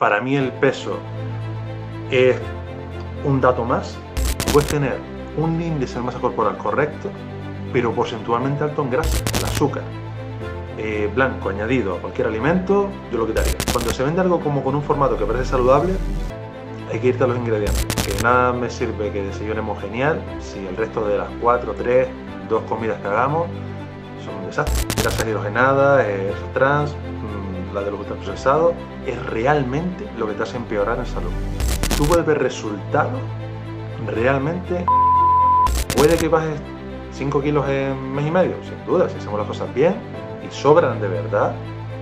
Para mí el peso es un dato más. Puedes tener un índice de masa corporal correcto, pero porcentualmente alto en grasa, en azúcar. Blanco añadido a cualquier alimento, yo lo quitaría. Cuando se vende algo como con un formato que parece saludable, hay que irte a los ingredientes. Que nada me sirve que desayunemos genial si el resto de las 4, 3, 2 comidas que hagamos son un desastre. Grasas hidrogenadas, trans, la de los ultraprocesados, es realmente lo que te hace empeorar en salud. Tú puedes ver resultados realmente. Puede que bajes 5 kilos en mes y medio, sin duda, si hacemos las cosas bien y sobran de verdad,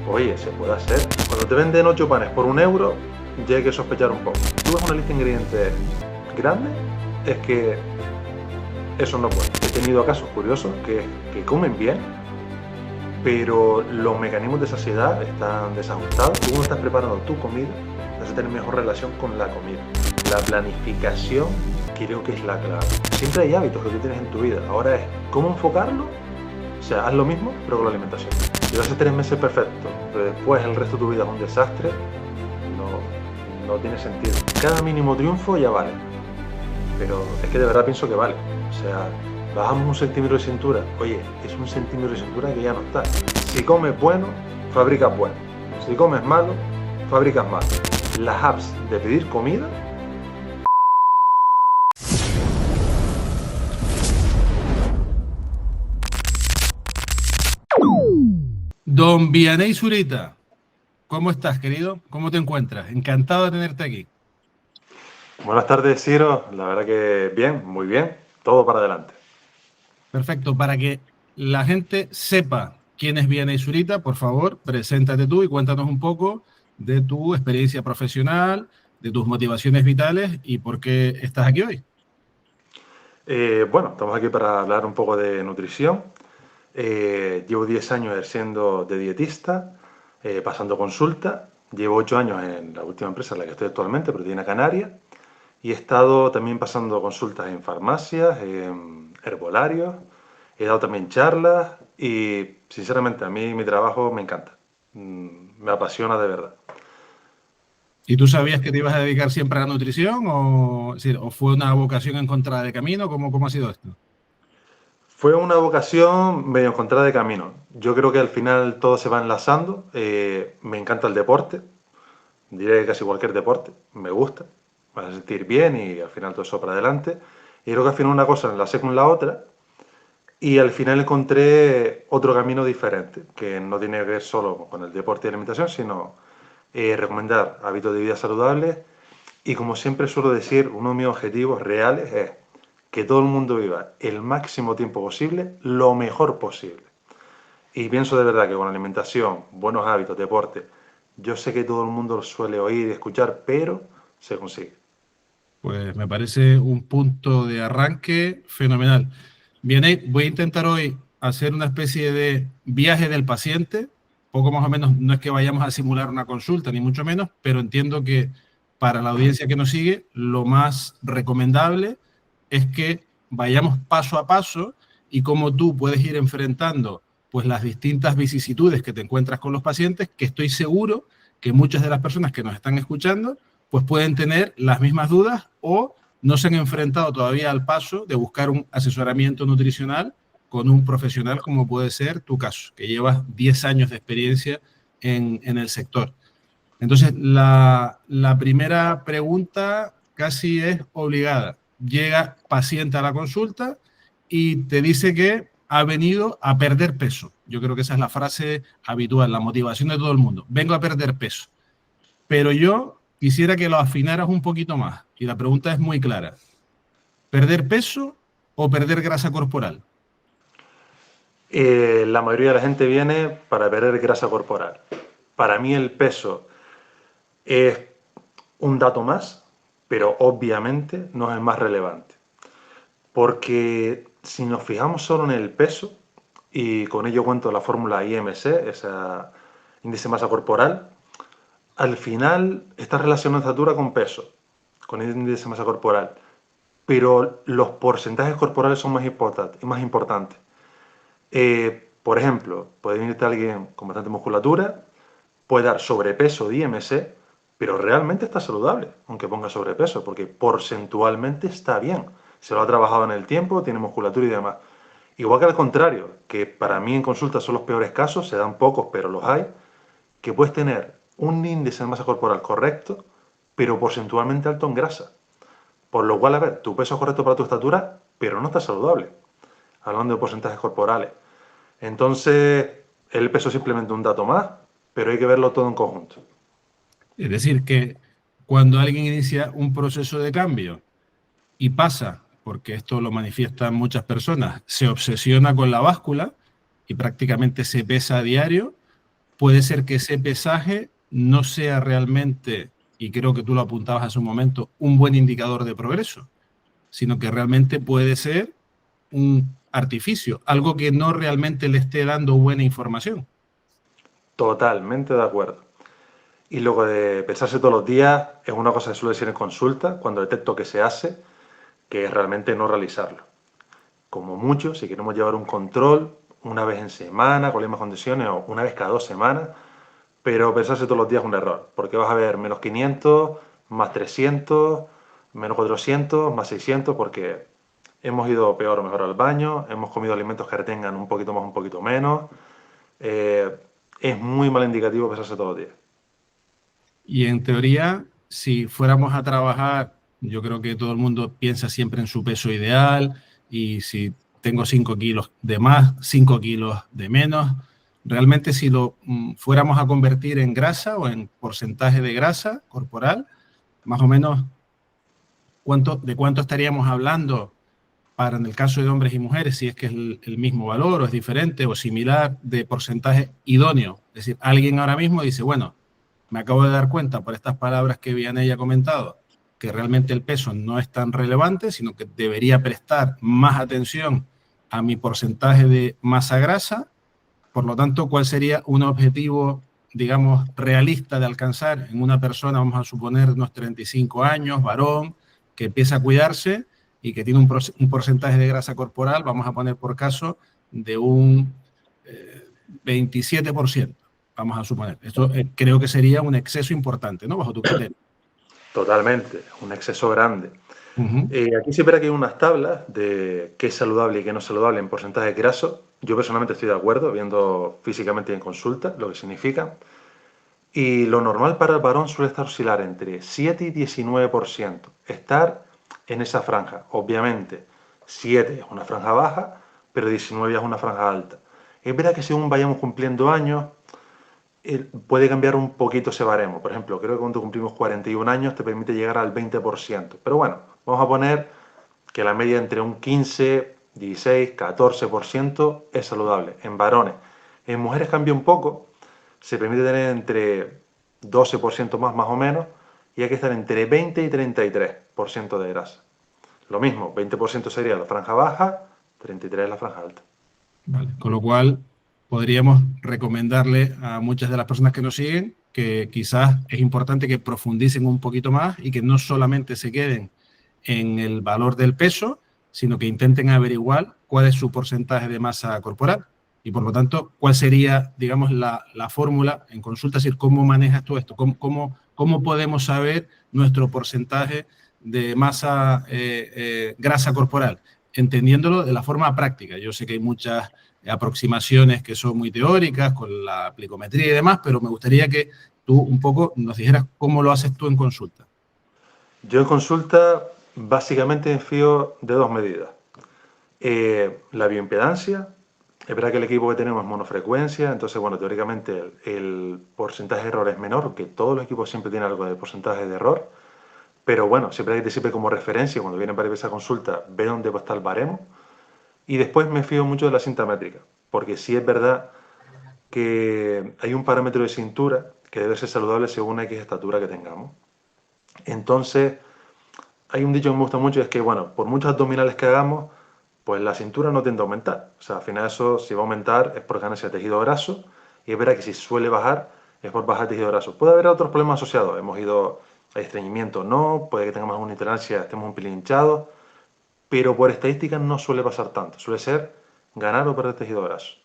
oye, se puede hacer. Cuando te venden 8 panes por 1 euro, ya hay que sospechar un poco. Si tú ves una lista de ingredientes grande, es que eso no puede. He tenido casos curiosos que comen bien, pero los mecanismos de saciedad están desajustados. Tú no estás preparando tu comida, vas a tener mejor relación con la comida. La planificación creo que es la clave. Siempre hay hábitos que tú tienes en tu vida. Ahora es cómo enfocarlo. O sea, haz lo mismo, pero con la alimentación. Si hace 3 meses perfecto, pero después el resto de tu vida es un desastre, no tiene sentido. Cada mínimo triunfo ya vale. Pero es que de verdad pienso que vale. O sea, bajamos 1 centímetro de cintura. Oye, es 1 centímetro de cintura que ya no está. Si comes bueno, fabricas bueno. Si comes malo, fabricas malo. Las apps de pedir comida. Don Vianey Zurita, ¿cómo estás, querido? ¿Cómo te encuentras? Encantado de tenerte aquí. Buenas tardes, Ciro. La verdad que bien, muy bien. Todo para adelante. Perfecto. Para que la gente sepa quién es Vianey Zurita, por favor, preséntate tú y cuéntanos un poco de tu experiencia profesional, de tus motivaciones vitales y por qué estás aquí hoy. Bueno, estamos aquí para hablar un poco de nutrición. Llevo 10 años ejerciendo de dietista, pasando consulta. Llevo 8 años en la última empresa en la que estoy actualmente, Proteína Canaria. Y he estado también pasando consultas en farmacias, en herbolarios. He dado también charlas y, sinceramente, a mí mi trabajo me encanta. Me apasiona de verdad. ¿Y tú sabías que te ibas a dedicar siempre a la nutrición o, es decir, o fue una vocación encontrada de camino? ¿Cómo ha sido esto? Fue una vocación medio encontrada de camino. Yo creo que al final todo se va enlazando. Me encanta el deporte, diré que casi cualquier deporte, me gusta, me hace sentir bien y al final todo eso para adelante. Y creo que al final una cosa enlacé con la otra y al final encontré otro camino diferente, que no tiene que ver solo con el deporte y la alimentación, sino recomendar hábitos de vida saludables. Y como siempre suelo decir, uno de mis objetivos reales es que todo el mundo viva el máximo tiempo posible, lo mejor posible. Y pienso de verdad que con alimentación, buenos hábitos, deporte, yo sé que todo el mundo lo suele oír y escuchar, pero se consigue. Pues me parece un punto de arranque fenomenal. Bien, voy a intentar hoy hacer una especie de viaje del paciente, poco más o menos, no es que vayamos a simular una consulta, ni mucho menos, pero entiendo que para la audiencia que nos sigue, lo más recomendable es que vayamos paso a paso y cómo tú puedes ir enfrentando pues las distintas vicisitudes que te encuentras con los pacientes, que estoy seguro que muchas de las personas que nos están escuchando pues pueden tener las mismas dudas o no se han enfrentado todavía al paso de buscar un asesoramiento nutricional con un profesional como puede ser tu caso, que llevas 10 años de experiencia en el sector. Entonces, la primera pregunta casi es obligada. Llega paciente a la consulta y te dice que ha venido a perder peso. Yo creo que esa es la frase habitual, la motivación de todo el mundo. Vengo a perder peso. Pero yo quisiera que lo afinaras un poquito más. Y la pregunta es muy clara. ¿Perder peso o perder grasa corporal? La mayoría de la gente viene para perder grasa corporal. Para mí el peso es un dato más, pero obviamente no es el más relevante. Porque si nos fijamos solo en el peso, y con ello cuento la fórmula IMC, esa índice de masa corporal, al final está relacionado estatura con peso, con el índice de masa corporal. Pero los porcentajes corporales son más importantes. Por ejemplo, puede venirte alguien con bastante musculatura, puede dar sobrepeso de IMC, pero realmente está saludable, aunque ponga sobrepeso, porque porcentualmente está bien. Se lo ha trabajado en el tiempo, tiene musculatura y demás. Igual que al contrario, que para mí en consulta son los peores casos, se dan pocos, pero los hay, que puedes tener un índice de masa corporal correcto, pero porcentualmente alto en grasa. Por lo cual, a ver, tu peso es correcto para tu estatura, pero no está saludable. Hablando de porcentajes corporales. Entonces, el peso es simplemente un dato más, pero hay que verlo todo en conjunto. Es decir, que cuando alguien inicia un proceso de cambio y pasa, porque esto lo manifiestan muchas personas, se obsesiona con la báscula y prácticamente se pesa a diario, puede ser que ese pesaje no sea realmente, y creo que tú lo apuntabas hace un momento, un buen indicador de progreso, sino que realmente puede ser un artificio, algo que no realmente le esté dando buena información. Totalmente de acuerdo. Y luego de pesarse todos los días es una cosa que suele decir en consulta, cuando detecto que se hace, que es realmente no realizarlo. Como mucho, si queremos llevar un control una vez en semana, con las mismas condiciones, o una vez cada 2 semanas, pero pesarse todos los días es un error, porque vas a ver menos 500, más 300, menos 400, más 600, porque hemos ido peor o mejor al baño, hemos comido alimentos que retengan un poquito más, un poquito menos. Eh, es muy mal indicativo pesarse todos los días. Y en teoría, si fuéramos a trabajar, yo creo que todo el mundo piensa siempre en su peso ideal y si tengo 5 kilos de más, 5 kilos de menos. Realmente si lo fuéramos a convertir en grasa o en porcentaje de grasa corporal, más o menos de cuánto estaríamos hablando para en el caso de hombres y mujeres, si es que es el mismo valor o es diferente o similar de porcentaje idóneo. Es decir, alguien ahora mismo dice, bueno, me acabo de dar cuenta por estas palabras que Vianey ha comentado, que realmente el peso no es tan relevante, sino que debería prestar más atención a mi porcentaje de masa grasa. Por lo tanto, ¿cuál sería un objetivo, digamos, realista de alcanzar en una persona, vamos a suponer, unos 35 años, varón, que empieza a cuidarse y que tiene un porcentaje de grasa corporal, vamos a poner por caso, de un 27%, vamos a suponer. Esto creo que sería un exceso importante, ¿no? Bajo tu criterio. Totalmente, un exceso grande. Uh-huh. Aquí siempre que hay unas tablas de qué es saludable y qué no es saludable en porcentaje graso. Yo personalmente estoy de acuerdo, viendo físicamente y en consulta lo que significa. Y lo normal para el varón suele estar oscilar entre 7 y 19%. Estar en esa franja. Obviamente, 7 es una franja baja, pero 19 ya es una franja alta. Es verdad que según vayamos cumpliendo años, puede cambiar un poquito ese baremo. Por ejemplo, creo que cuando cumplimos 41 años te permite llegar al 20%. Pero bueno, vamos a poner que la media entre un 15, 16, 14% es saludable en varones. En mujeres cambia un poco, se permite tener entre 12% más o menos, y hay que estar entre 20 y 33% de grasa. Lo mismo, 20% sería la franja baja, 33% la franja alta. Vale. Con lo cual, podríamos recomendarle a muchas de las personas que nos siguen que quizás es importante que profundicen un poquito más y que no solamente se queden en el valor del peso, sino que intenten averiguar cuál es su porcentaje de masa corporal y, por lo tanto, cuál sería, digamos, la fórmula en consulta, es decir, cómo manejas tú esto, cómo podemos saber nuestro porcentaje de masa grasa corporal, entendiéndolo de la forma práctica. Yo sé que hay muchas aproximaciones que son muy teóricas, con la plicometría y demás, pero me gustaría que tú un poco nos dijeras cómo lo haces tú en consulta. Yo en consulta básicamente me fío de dos medidas. La bioimpedancia, es verdad que el equipo que tenemos es monofrecuencia, entonces, bueno, teóricamente el porcentaje de error es menor, aunque todos los equipos siempre tienen algo de porcentaje de error, pero bueno, siempre hay que siempre como referencia, cuando vienen para esa consulta, ve dónde está el baremo. Y después me fío mucho de la cinta métrica, porque sí es verdad que hay un parámetro de cintura que debe ser saludable según X estatura que tengamos. Entonces, hay un dicho que me gusta mucho, y es que, bueno, por muchos abdominales que hagamos, pues la cintura no tiende a aumentar. O sea, al final eso, si va a aumentar, es por ganancia de tejido graso, y es verdad que si suele bajar, es por bajar tejido graso. Puede haber otros problemas asociados. Hemos ido a estreñimiento, no, puede que tengamos alguna intolerancia, estemos un pelín hinchados, pero por estadística no suele pasar tanto. Suele ser ganar o perder tejido graso,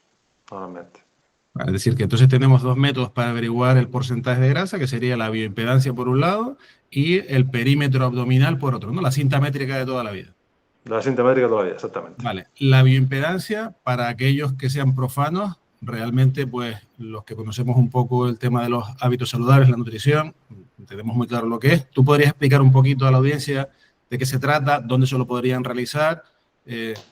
normalmente. Es decir, que entonces tenemos dos métodos para averiguar el porcentaje de grasa, que sería la bioimpedancia por un lado y el perímetro abdominal por otro, ¿no? La cinta métrica de toda la vida. La cinta métrica todavía, exactamente. Vale, la bioimpedancia, para aquellos que sean profanos, realmente, pues, los que conocemos un poco el tema de los hábitos saludables, la nutrición, tenemos muy claro lo que es. ¿Tú podrías explicar un poquito a la audiencia de qué se trata, dónde se lo podrían realizar?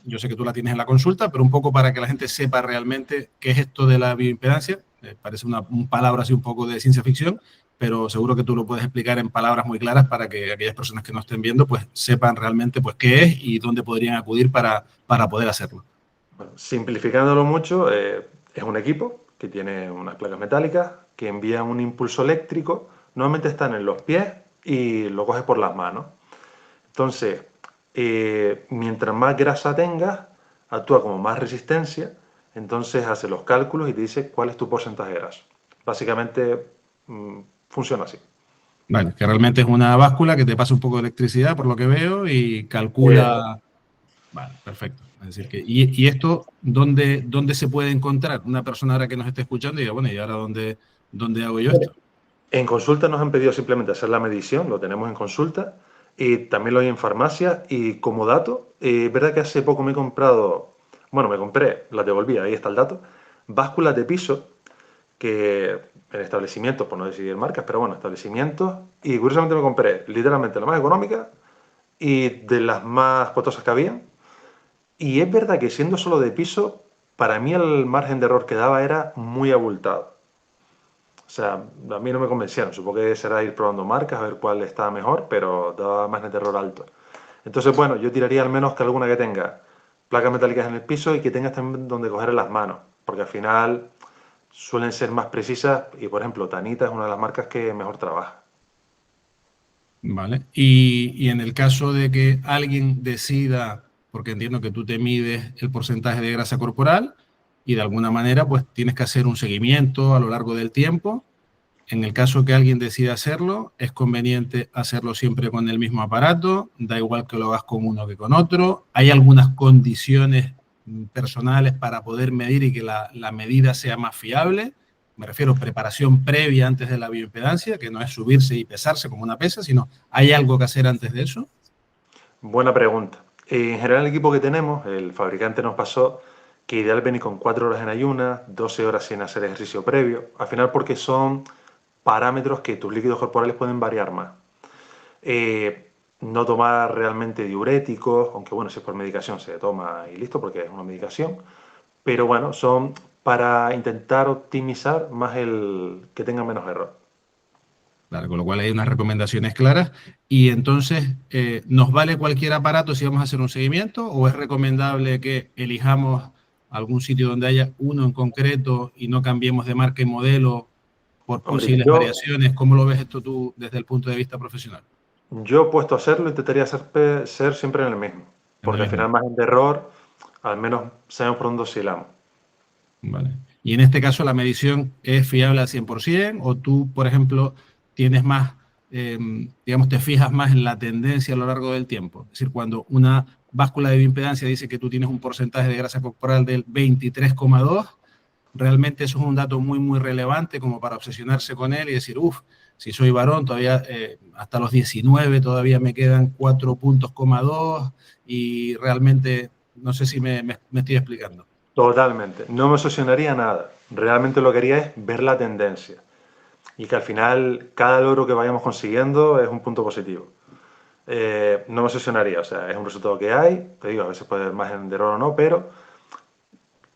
Yo sé que tú la tienes en la consulta, pero un poco para que la gente sepa realmente qué es esto de la bioimpedancia. Parece una palabra así un poco de ciencia ficción, pero seguro que tú lo puedes explicar en palabras muy claras para que aquellas personas que no estén viendo pues sepan realmente pues qué es y dónde podrían acudir para poder hacerlo. Bueno, simplificándolo mucho, es un equipo que tiene unas placas metálicas que envían un impulso eléctrico, normalmente están en los pies y lo coges por las manos. Entonces, mientras más grasa tengas, actúa como más resistencia, entonces hace los cálculos y te dice cuál es tu porcentaje de grasa. Básicamente funciona así. Vale, que realmente es una báscula que te pasa un poco de electricidad, por lo que veo, y calcula... Vale, perfecto. Es decir, que, ¿y esto dónde se puede encontrar? Una persona ahora que nos esté escuchando y diga, bueno, ¿y ahora dónde hago yo esto? En consulta nos han pedido simplemente hacer la medición, lo tenemos en consulta, y también lo hay en farmacia. Y como dato, es verdad que hace poco me he comprado, bueno, me compré, las devolví, ahí está el dato, básculas de piso, que en establecimientos, por no decir marcas, pero bueno, establecimientos, y curiosamente me compré literalmente la más económica y de las más costosas que había. Y es verdad que siendo solo de piso, para mí el margen de error que daba era muy abultado. O sea, a mí no me convencieron. Supongo que será ir probando marcas, a ver cuál está mejor, pero daba margen de error alto. Entonces, bueno, yo tiraría al menos que alguna que tenga placas metálicas en el piso y que tengas también donde coger en las manos, porque al final suelen ser más precisas y, por ejemplo, Tanita es una de las marcas que mejor trabaja. Vale. Y en el caso de que alguien decida, porque entiendo que tú te mides el porcentaje de grasa corporal y de alguna manera pues tienes que hacer un seguimiento a lo largo del tiempo. En el caso que alguien decida hacerlo, es conveniente hacerlo siempre con el mismo aparato, da igual que lo hagas con uno que con otro. Hay algunas condiciones personales para poder medir y que la medida sea más fiable. Me refiero a preparación previa antes de la bioimpedancia, que no es subirse y pesarse como una pesa, sino hay algo que hacer antes de eso. Buena pregunta. En general, el equipo que tenemos, el fabricante nos pasó que ideal venir con 4 horas en ayunas, 12 horas sin hacer ejercicio previo. Al final, porque son parámetros que tus líquidos corporales pueden variar más. No tomar realmente diuréticos, aunque bueno, si es por medicación se toma y listo, porque es una medicación. Pero bueno, son para intentar optimizar más el que tenga menos error. Claro, con lo cual hay unas recomendaciones claras. Y entonces, ¿nos vale cualquier aparato si vamos a hacer un seguimiento o es recomendable que elijamos algún sitio donde haya uno en concreto y no cambiemos de marca y modelo por Hombre, posibles variaciones? ¿Cómo lo ves esto tú desde el punto de vista profesional? yo puesto a hacerlo, intentaría ser siempre en el mismo. En el Porque al mismo. final, margen de error, al menos sabemos por dónde oscilamos. Vale. Y en este caso, ¿la medición es fiable al 100% o tú, por ejemplo, tienes más, digamos, te fijas más en la tendencia a lo largo del tiempo? Es decir, cuando una báscula de bioimpedancia dice que tú tienes un porcentaje de grasa corporal del 23,2, realmente eso es un dato muy, muy relevante como para obsesionarse con él y decir, uff, si soy varón, todavía hasta los 19 todavía me quedan 4 puntos,2 y realmente no sé si me estoy explicando. Totalmente. No me obsesionaría nada. Realmente lo que quería es ver la tendencia. Y que al final cada logro que vayamos consiguiendo es un punto positivo. No me obsesionaría, o sea, es un resultado que hay. Te digo, a veces puede haber margen de error o no, pero,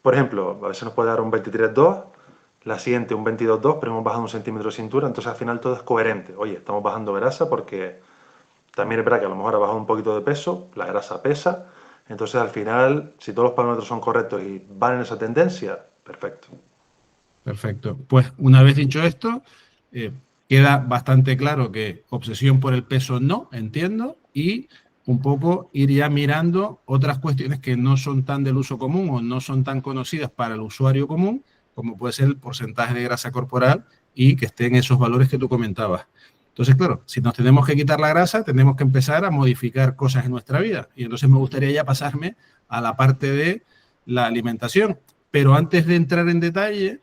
por ejemplo, a veces nos puede dar un 23,2, la siguiente un 22,2, pero hemos bajado 1 centímetro de cintura, entonces al final todo es coherente. Oye, estamos bajando grasa porque también es verdad que a lo mejor ha bajado un poquito de peso, la grasa pesa, entonces al final, si todos los parámetros son correctos y van en esa tendencia, perfecto. Perfecto. Pues una vez dicho esto, queda bastante claro que obsesión por el peso no, entiendo, y un poco ir ya mirando otras cuestiones que no son tan del uso común o no son tan conocidas para el usuario común, como puede ser el porcentaje de grasa corporal y que estén esos valores que tú comentabas. Entonces, claro, si nos tenemos que quitar la grasa, tenemos que empezar a modificar cosas en nuestra vida. Y entonces me gustaría ya pasarme a la parte de la alimentación. Pero antes de entrar en detalle,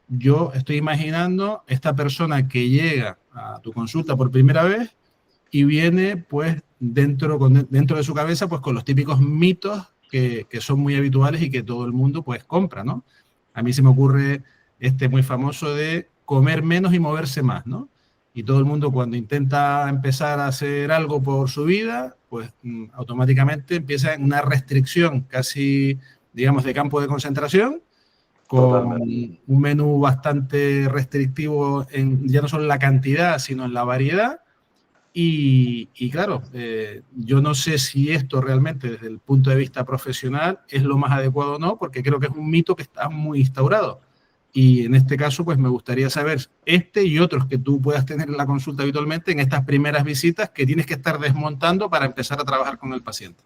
yo estoy imaginando esta persona que llega a tu consulta por primera vez y viene pues dentro de su cabeza pues con los típicos mitos que son muy habituales y que todo el mundo pues compra, ¿no? A mí se me ocurre este muy famoso de comer menos y moverse más, ¿no? Y todo el mundo cuando intenta empezar a hacer algo por su vida, pues automáticamente empieza en una restricción casi, digamos, de campo de concentración, con Totalmente. un menú bastante restrictivo en ya no solo en la cantidad, sino en la variedad. Y claro, yo no sé si esto realmente desde el punto de vista profesional es lo más adecuado o no, porque creo que es un mito que está muy instaurado. Y en este caso, pues me gustaría saber este y otros que tú puedas tener en la consulta habitualmente en estas primeras visitas que tienes que estar desmontando para empezar a trabajar con el paciente.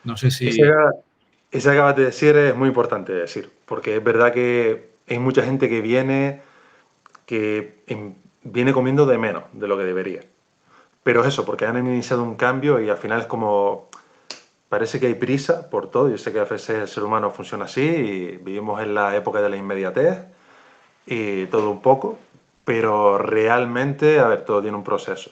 No sé Ese, si... ese que acabas de decir es muy importante de decir, porque es verdad que hay mucha gente que viene viene comiendo de menos de lo que debería. Pero es eso, porque han iniciado un cambio y al final es como, parece que hay prisa por todo. Yo sé que a veces el ser humano funciona así y vivimos en la época de la inmediatez y todo un poco, pero realmente, a ver, todo tiene un proceso.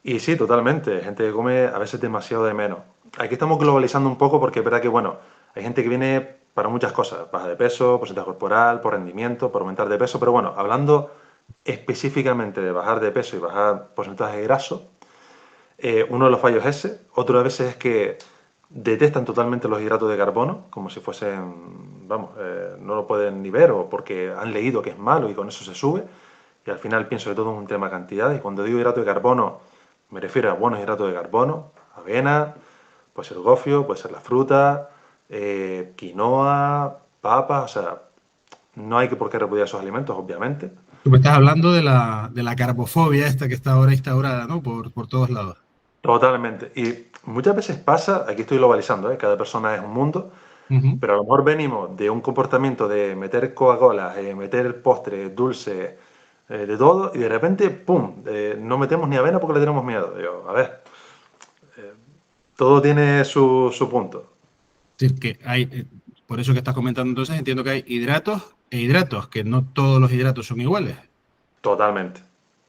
Y sí, totalmente, gente que come a veces demasiado de menos. Aquí estamos globalizando un poco porque es verdad que, bueno, hay gente que viene para muchas cosas, baja de peso, porcentaje corporal, por rendimiento, por aumentar de peso, pero bueno, hablando específicamente de bajar de peso y bajar porcentaje de graso, uno de los fallos es ese. Otro a veces es que detestan totalmente los hidratos de carbono, como si fuesen, vamos, no lo pueden ni ver o porque han leído que es malo y con eso se sube. Y al final pienso que todo es un tema de cantidad. Y cuando digo hidrato de carbono, me refiero a buenos hidratos de carbono, avena, puede ser gofio, puede ser la fruta, quinoa, papas, o sea, no hay por qué repudiar esos alimentos, obviamente. Tú me estás hablando de la carbofobia esta que está ahora instaurada, ¿no? Por todos lados. Totalmente. Y muchas veces pasa, aquí estoy globalizando, ¿eh? Cada persona es un mundo, Ujú. pero a lo mejor venimos de un comportamiento de meter Coca-Cola, meter postre, dulce, de todo, y de repente, ¡pum!, no metemos ni avena porque le tenemos miedo. Digo, a ver, todo tiene su punto. Es decir, que hay, por eso que estás comentando entonces, entiendo que hay hidratos e hidratos, que no todos los hidratos son iguales. Totalmente.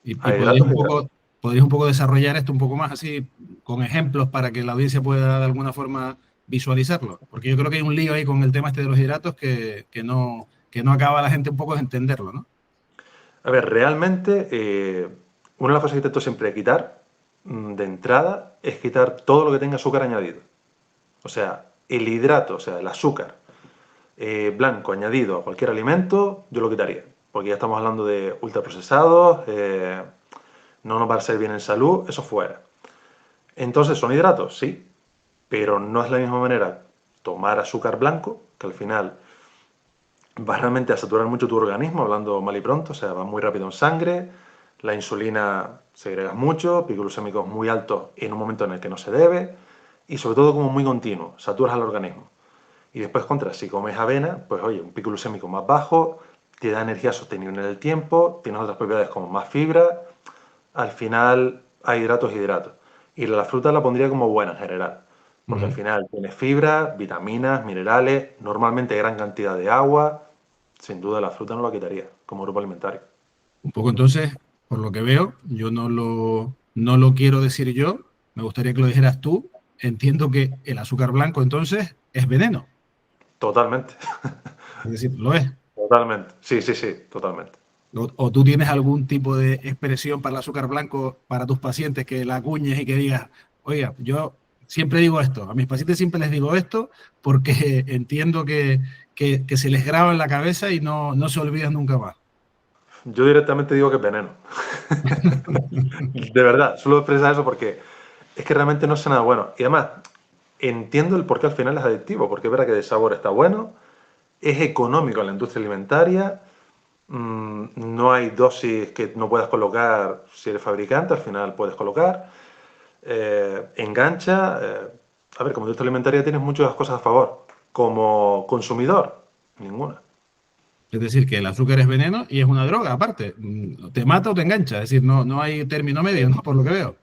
Y Hay hidratos y hidratos. podrías un poco desarrollar esto un poco más así, con ejemplos para que la audiencia pueda de alguna forma visualizarlo. Porque yo creo que hay un lío ahí con el tema este de los hidratos que no acaba la gente un poco de entenderlo, ¿no? A ver, realmente, una de las cosas que intento siempre quitar, de entrada, es quitar todo lo que tenga azúcar añadido. O sea, el hidrato, o sea, el azúcar blanco añadido a cualquier alimento, yo lo quitaría. Porque ya estamos hablando de ultraprocesados, no nos va a ser bien en salud, eso fuera. Entonces, ¿son hidratos? Sí, pero no es la misma manera tomar azúcar blanco, que al final va realmente a saturar mucho tu organismo, hablando mal y pronto, o sea, va muy rápido en sangre, la insulina segrega mucho, picos glucémicos muy altos en un momento en el que no se debe, y sobre todo como muy continuo, saturas al organismo. Y después, contra, si comes avena, pues oye, un pico glucémico más bajo, te da energía sostenible en el tiempo, tienes otras propiedades como más fibra, al final hay hidratos y hidratos. Y la fruta la pondría como buena en general, porque al Ujú. final tiene fibra, vitaminas, minerales, normalmente gran cantidad de agua, sin duda la fruta no la quitaría como grupo alimentario. Un poco entonces, por lo que veo, yo no lo quiero decir yo, me gustaría que lo dijeras tú. Entiendo que el azúcar blanco entonces es veneno, Totalmente, es decir, lo es. totalmente. Sí, sí, sí, totalmente. O tú tienes algún tipo de expresión para el azúcar blanco para tus pacientes que la acuñes y que digas, oiga, yo siempre digo esto, a mis pacientes siempre les digo esto porque entiendo que se les graba en la cabeza y no se olvidan nunca más. Yo directamente digo que es veneno. De verdad, suelo expresar eso porque es que realmente no es nada bueno. Y además, entiendo el por qué al final es adictivo, porque es verdad que de sabor está bueno, es económico en la industria alimentaria, no hay dosis que no puedas colocar si eres fabricante, al final puedes colocar, engancha. A ver, como industria alimentaria tienes muchas cosas a favor. Como consumidor, ninguna. Es decir, que el azúcar es veneno y es una droga, aparte. Te mata o te engancha. Es decir, no hay término medio, ¿no? Por lo que veo.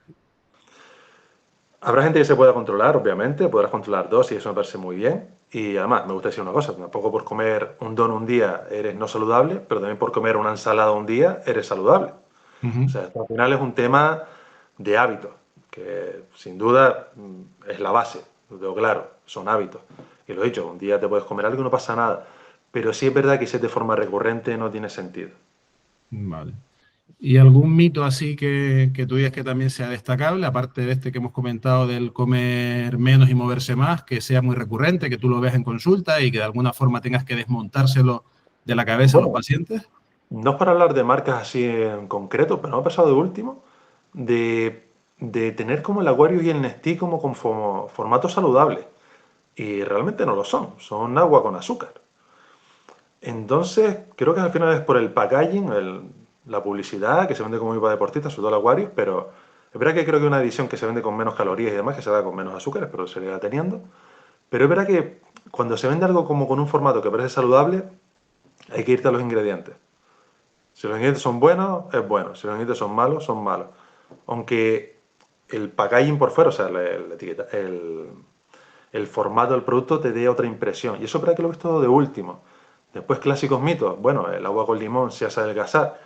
Habrá gente que se pueda controlar, obviamente, podrás controlar dosis, eso me parece muy bien. Y además, me gusta decir una cosa, tampoco por comer un don un día eres no saludable, pero también por comer una ensalada un día eres saludable. O Ujú. sea, esto al final es un tema de hábitos, que sin duda es la base, lo tengo claro, son hábitos. Y lo he dicho, un día te puedes comer algo y no pasa nada, pero sí es verdad que si es de forma recurrente no tiene sentido. Vale. ¿Y algún mito así que tú digas que también sea destacable, aparte de este que hemos comentado del comer menos y moverse más, que sea muy recurrente, que tú lo veas en consulta y que de alguna forma tengas que desmontárselo de la cabeza a los Bueno, pacientes? no es para hablar de marcas así en concreto, pero me ha pasado de último de tener como el Aquarius y el Nestí como con formato saludable. Y realmente no lo son agua con azúcar. Entonces, creo que al final es por el packaging, la publicidad, que se vende como muy para deportistas, sobre todo el Aquarius, pero es verdad que creo que una edición que se vende con menos calorías y demás, que se da con menos azúcares, pero se seguirá teniendo. Pero es verdad que cuando se vende algo como con un formato que parece saludable, hay que irte a los ingredientes. Si los ingredientes son buenos, es bueno. Si los ingredientes son malos, son malos. Aunque el packaging por fuera, o sea, la etiqueta, el formato del producto te dé otra impresión. Y eso es verdad que lo he visto de último. Después clásicos mitos. Bueno, el agua con limón se hace adelgazar.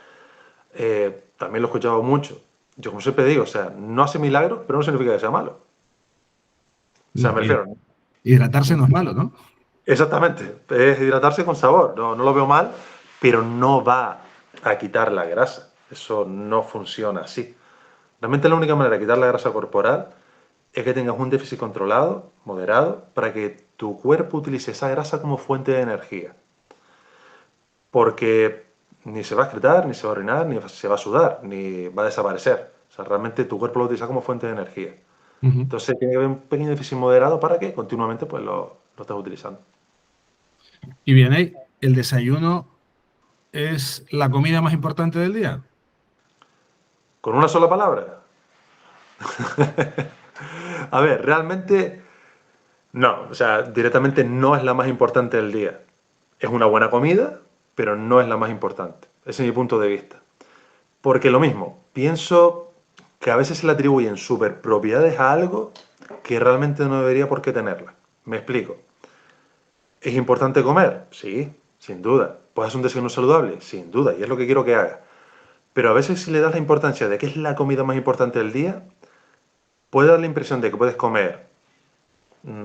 También lo he escuchado mucho. Yo como siempre digo, o sea, no hace milagros, pero no significa que sea malo. O sea, No, me refiero. hidratarse no es malo, ¿no? Exactamente. Es hidratarse con sabor. No, no lo veo mal, pero no va a quitar la grasa. Eso no funciona así. Realmente la única manera de quitar la grasa corporal es que tengas un déficit controlado, moderado, para que tu cuerpo utilice esa grasa como fuente de energía. Porque ni se va a excretar, ni se va a orinar, ni se va a sudar, ni va a desaparecer. O sea, realmente tu cuerpo lo utiliza como fuente de energía. Ujú. Entonces tiene que haber un pequeño déficit moderado para que continuamente pues, lo estés utilizando. Y bien, ahí, ¿el desayuno es la comida más importante del día? Con una sola palabra. A ver, realmente no. O sea, directamente no es la más importante del día. Es una buena comida, pero no es la más importante. Ese es mi punto de vista. Porque lo mismo, pienso que a veces se le atribuyen superpropiedades a algo que realmente no debería por qué tenerla. Me explico. ¿Es importante comer? Sí, sin duda. ¿Puedes hacer un desayuno saludable? Sin duda, y es lo que quiero que haga. Pero a veces si le das la importancia de que es la comida más importante del día, puede dar la impresión de que puedes comer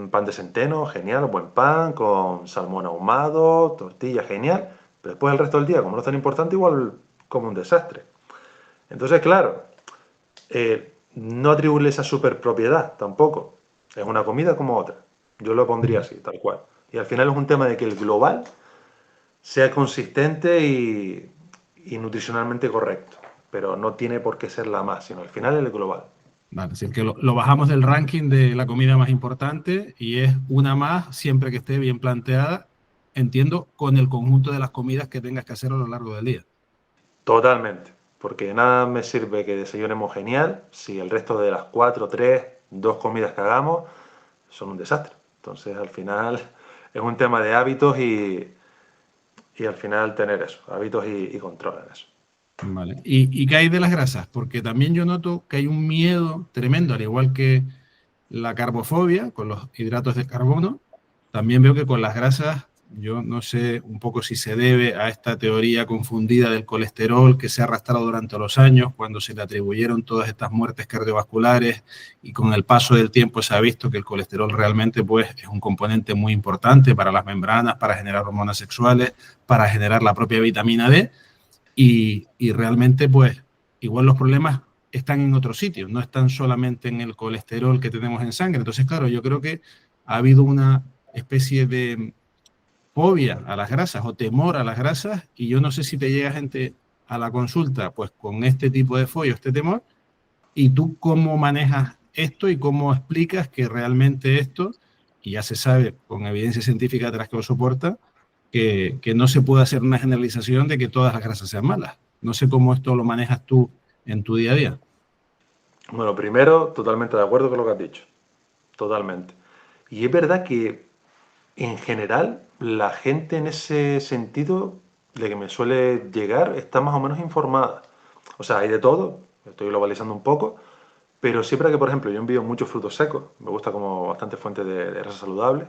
pan de centeno, genial, buen pan, con salmón ahumado, tortilla, genial, pero después el resto del día, como no es tan importante, igual como un desastre. Entonces, claro, no atribuirle esa superpropiedad tampoco. Es una comida como otra. Yo lo pondría así, tal cual. Y al final es un tema de que el global sea consistente y nutricionalmente correcto. Pero no tiene por qué ser la más, sino al final el global. Vale, es decir, que lo bajamos del ranking de la comida más importante y es una más siempre que esté bien planteada, entiendo, con el conjunto de las comidas que tengas que hacer a lo largo del día. Totalmente. Porque nada me sirve que desayunemos genial si el resto de las cuatro, tres, dos comidas que hagamos son un desastre. Entonces, al final es un tema de hábitos y al final tener eso, hábitos y control en eso. Vale. ¿Y qué hay de las grasas? Porque también yo noto que hay un miedo tremendo, al igual que la carbofobia con los hidratos de carbono. También veo que con las grasas, yo no sé un poco si se debe a esta teoría confundida del colesterol que se ha arrastrado durante los años, cuando se le atribuyeron todas estas muertes cardiovasculares y con el paso del tiempo se ha visto que el colesterol realmente pues, es un componente muy importante para las membranas, para generar hormonas sexuales, para generar la propia vitamina D y realmente, pues, igual los problemas están en otros sitios, no están solamente en el colesterol que tenemos en sangre. Entonces, claro, yo creo que ha habido una especie de fobia a las grasas o temor a las grasas y yo no sé si te llega gente a la consulta pues con este tipo de fobia, este temor, y tú cómo manejas esto y cómo explicas que realmente esto, y ya se sabe con evidencia científica atrás que lo soporta, que no se puede hacer una generalización de que todas las grasas sean malas. No sé cómo esto lo manejas tú en tu día a día. Bueno, primero, totalmente de acuerdo con lo que has dicho. Totalmente. Y es verdad que en general la gente en ese sentido de que me suele llegar está más o menos informada. O sea, hay de todo, estoy globalizando un poco, pero siempre que, por ejemplo, yo envío muchos frutos secos, me gusta como bastante fuente de grasa saludable,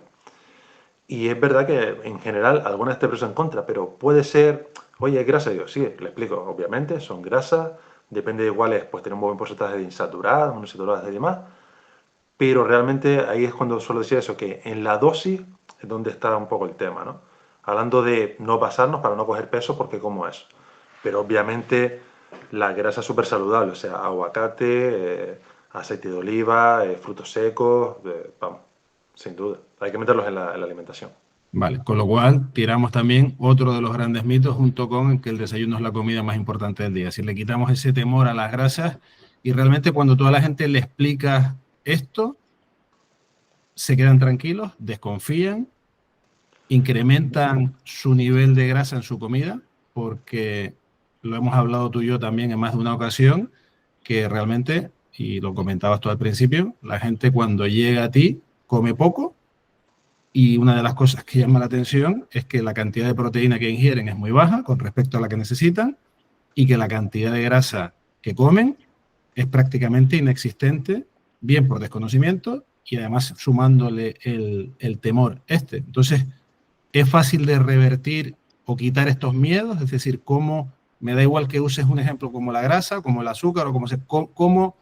Y es verdad que en general algunas te pros en contra, pero puede ser, oye, es grasa. Digo, sí, le explico, obviamente, son grasas, depende de cuáles, pues tienen un buen porcentaje de insaturadas, monosaturadas y demás, pero realmente ahí es cuando suelo decir eso, que en la dosis es donde está un poco el tema, ¿no? Hablando de no pasarnos para no coger peso, porque como es. Pero obviamente la grasa es súper saludable, o sea, aguacate, aceite de oliva, frutos secos, vamos, sin duda. Hay que meterlos en la alimentación. Vale, con lo cual tiramos también otro de los grandes mitos junto con que el desayuno es la comida más importante del día. Si le quitamos ese temor a las grasas y realmente cuando toda la gente le explica esto, se quedan tranquilos, desconfían, incrementan su nivel de grasa en su comida, porque lo hemos hablado tú y yo también en más de una ocasión, que realmente, y lo comentabas tú al principio, la gente cuando llega a ti come poco. Y una de las cosas que llama la atención es que la cantidad de proteína que ingieren es muy baja con respecto a la que necesitan y que la cantidad de grasa que comen es prácticamente inexistente, bien por desconocimiento y además sumándole el temor este. Entonces, es fácil de revertir o quitar estos miedos, es decir, cómo, me da igual que uses un ejemplo como la grasa, como el azúcar o cómo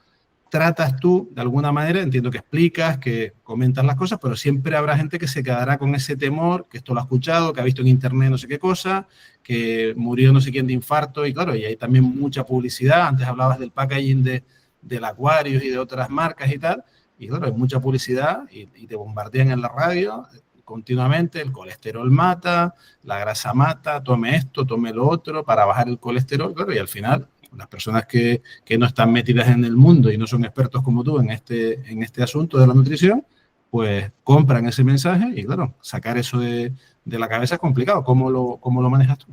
tratas tú de alguna manera, entiendo que explicas, que comentas las cosas, pero siempre habrá gente que se quedará con ese temor, que esto lo ha escuchado, que ha visto en internet no sé qué cosa, que murió no sé quién de infarto, y claro, y hay también mucha publicidad, antes hablabas del packaging del Aquarius y de otras marcas y tal, y claro, hay mucha publicidad y te bombardean en la radio continuamente, el colesterol mata, la grasa mata, tome esto, tome lo otro para bajar el colesterol, claro, y al final las personas que no están metidas en el mundo y no son expertos como tú en este asunto de la nutrición, pues compran ese mensaje y claro, sacar eso de la cabeza es complicado. ¿Cómo lo manejas tú?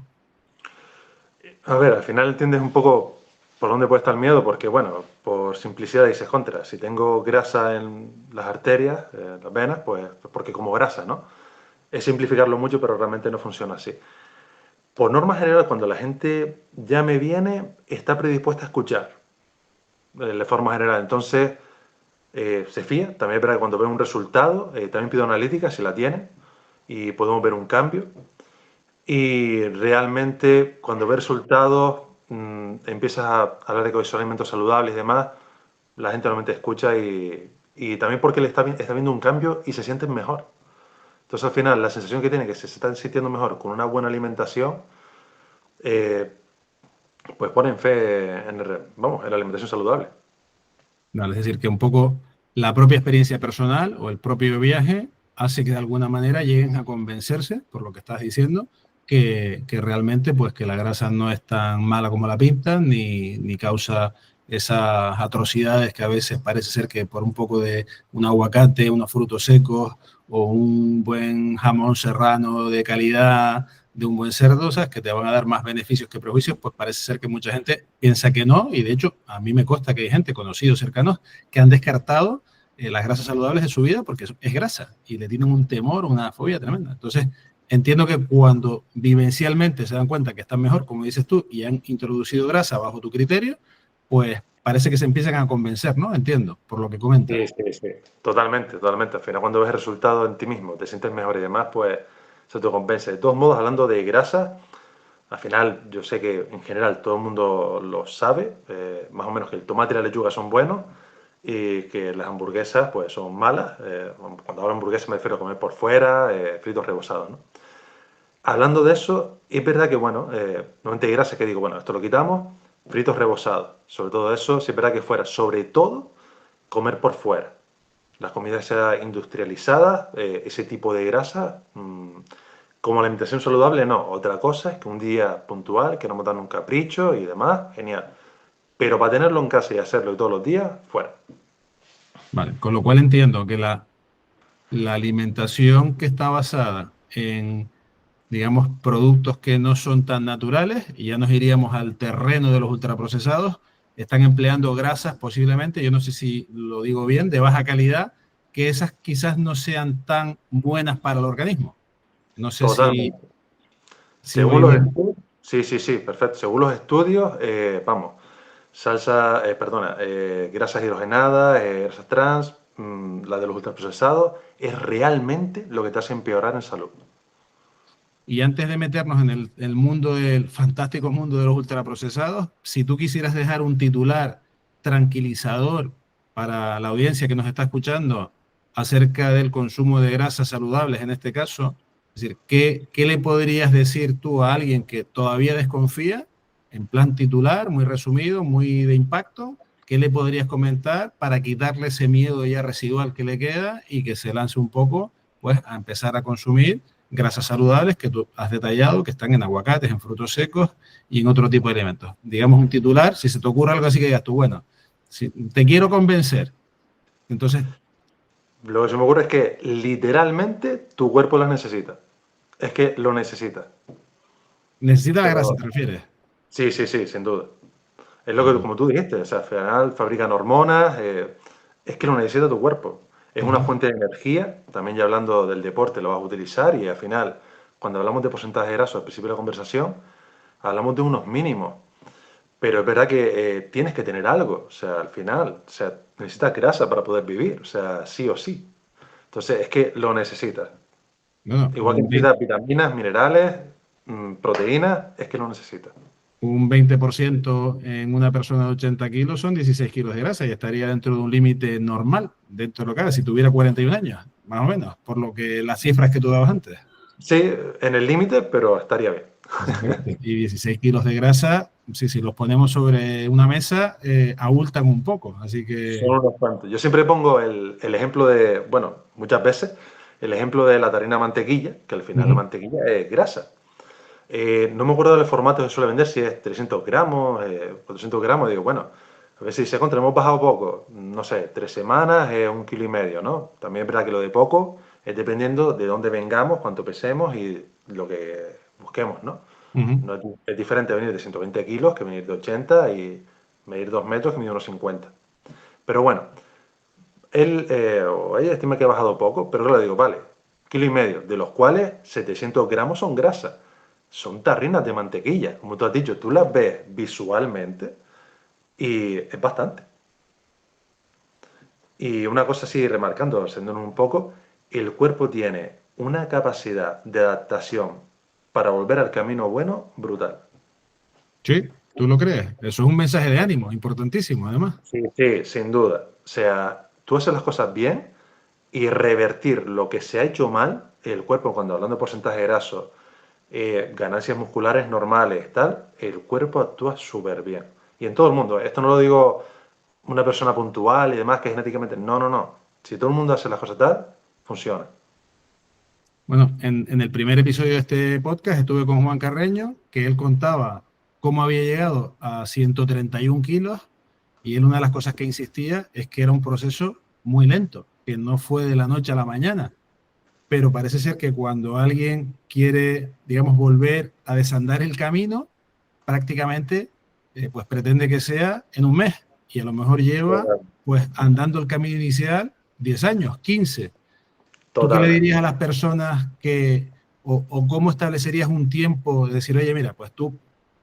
A ver, al final entiendes un poco por dónde puede estar el miedo, porque bueno, por simplicidad dices contra. Si tengo grasa en las arterias, en las venas, pues porque como grasa, ¿no? Es simplificarlo mucho, pero realmente no funciona así. Por norma general, cuando la gente ya me viene, está predispuesta a escuchar, de forma general. Entonces, se fía. También es verdad que cuando ve un resultado, también pido analítica si la tiene y podemos ver un cambio. Y realmente cuando ves resultados, empiezas a hablar de que son alimentos saludables y demás, la gente realmente escucha y también porque está viendo un cambio y se sienten mejor. Entonces al final la sensación que tiene que se están sintiendo mejor con una buena alimentación, eh, pues ponen fe vamos, en la alimentación saludable. Vale, es decir, que un poco la propia experiencia personal o el propio viaje hace que de alguna manera lleguen a convencerse, por lo que estás diciendo, que realmente pues que la grasa no es tan mala como la pintan, ni causa esas atrocidades que a veces parece ser que por un poco de un aguacate, unos frutos secos o un buen jamón serrano de calidad de un buen cerdo, ¿sabes? Que te van a dar más beneficios que prejuicios, pues parece ser que mucha gente piensa que no, y de hecho a mí me consta que hay gente, conocidos, cercanos, que han descartado las grasas saludables de su vida porque es grasa y le tienen un temor, una fobia tremenda. Entonces, entiendo que cuando vivencialmente se dan cuenta que están mejor, como dices tú, y han introducido grasa bajo tu criterio, pues parece que se empiezan a convencer, ¿no? Entiendo, por lo que comentas. Sí, sí, sí. Totalmente, totalmente. Al final cuando ves el resultado en ti mismo, te sientes mejor y demás, pues se te compensa. De todos modos, hablando de grasa, al final yo sé que en general todo el mundo lo sabe, más o menos que el tomate y la lechuga son buenos y que las hamburguesas pues son malas. Cuando hablo de hamburguesas me refiero a comer por fuera, fritos rebozados, ¿no? Hablando de eso, es verdad que, bueno, normalmente hay grasa que digo, bueno, esto lo quitamos, fritos rebozados. Sobre todo eso, sí es verdad que fuera, sobre todo, comer por fuera. Las comidas ya industrializadas, ese tipo de grasa, como la alimentación saludable, no. Otra cosa es que un día puntual queramos dar un capricho y demás, genial. Pero para tenerlo en casa y hacerlo todos los días, fuera. Vale, con lo cual entiendo que la alimentación que está basada en, digamos, productos que no son tan naturales, y ya nos iríamos al terreno de los ultraprocesados, están empleando grasas posiblemente, yo no sé si lo digo bien, de baja calidad, que esas quizás no sean tan buenas para el organismo. No sé Totalmente. si Según voy los bien. estudios, sí, sí, sí, perfecto. Según los estudios, vamos, salsa, perdona, grasas hidrogenadas, grasas trans, la de los ultraprocesados, es realmente lo que te hace empeorar en salud. Y antes de meternos en el mundo del fantástico mundo de los ultraprocesados, si tú quisieras dejar un titular tranquilizador para la audiencia que nos está escuchando acerca del consumo de grasas saludables en este caso, es decir, ¿qué le podrías decir tú a alguien que todavía desconfía, en plan titular, muy resumido, muy de impacto? ¿Qué le podrías comentar para quitarle ese miedo ya residual que le queda y que se lance un poco, pues, a empezar a consumir grasas saludables que tú has detallado, que están en aguacates, en frutos secos y en otro tipo de alimentos? Digamos un titular, si se te ocurre algo así que digas tú, bueno, si te quiero convencer, entonces... Lo que se me ocurre es que literalmente tu cuerpo las necesita. Es que lo necesita. ¿Necesitas la grasa, Pero te refieres? sí, sí, sí, sin duda. Es lo que, Uh como tú dijiste, o sea, al final fabrican hormonas, es que lo necesita tu cuerpo. Es una -huh. fuente de energía, también ya hablando del deporte lo vas a utilizar y al final, cuando hablamos de porcentaje de grasa al principio de la conversación, hablamos de unos mínimos. Pero es verdad que tienes que tener algo, o sea, al final, o sea, necesitas grasa para poder vivir, o sea, sí o sí. Entonces, es que lo necesitas. Bueno, Igual que necesitas vitaminas, minerales, proteínas, es que lo necesitas. un 20% en una persona de 80 kilos son 16 kilos de grasa y estaría dentro de un límite normal, dentro de lo que haga, si tuviera 41 años, más o menos, por lo que las cifras que tú dabas antes. Sí, en el límite, pero estaría bien. Exactamente. Y 16 kilos de grasa, si los ponemos sobre una mesa, abultan un poco. Así Son que, unos cuantos. Yo siempre pongo el ejemplo de, bueno, muchas veces, el ejemplo de la tarina mantequilla, que al final la mantequilla es grasa. No me acuerdo del formato que suele vender, si es 300 gramos, 400 gramos. Digo, bueno, a ver si se contra, hemos bajado poco, no sé, 3 semanas, 1,5 kilos, ¿no? También es verdad que lo de poco es dependiendo de dónde vengamos, cuánto pesemos y lo que busquemos, ¿no? No es diferente venir de 120 kilos que venir de 80 y medir 2 metros que medir unos 50. Pero bueno, él o ella estima que ha bajado poco, pero claro, digo, vale, 1,5 kilos, de los cuales 700 gramos son grasa. Son tarrinas de mantequilla, como tú has dicho, tú las ves visualmente y es bastante. Y una cosa así, remarcando, ascendiendo un poco, el cuerpo tiene una capacidad de adaptación para volver al camino bueno brutal. sí, ¿tú lo crees? Eso es un mensaje de ánimo, importantísimo, además. Sí, sí, sin duda. O sea, tú haces las cosas bien y revertir lo que se ha hecho mal, el cuerpo, cuando hablando de porcentaje graso, ganancias musculares normales, tal, el cuerpo actúa súper bien. Y en todo el mundo. Esto no lo digo una persona puntual y demás que genéticamente. No, no, no. Si todo el mundo hace las cosas tal, funciona. Bueno, en el primer episodio de este podcast estuve con Juan Carreño, que él contaba cómo había llegado a 131 kilos y él una de las cosas que insistía es que era un proceso muy lento, que no fue de la noche a la mañana, pero parece ser que cuando alguien quiere, digamos, volver a desandar el camino, prácticamente pues pretende que sea en un mes y a lo mejor lleva pues andando el camino inicial 10 años, 15. ¿Tú qué le Totalmente. dirías a las personas que, o cómo establecerías un tiempo de decir, oye, mira, pues tú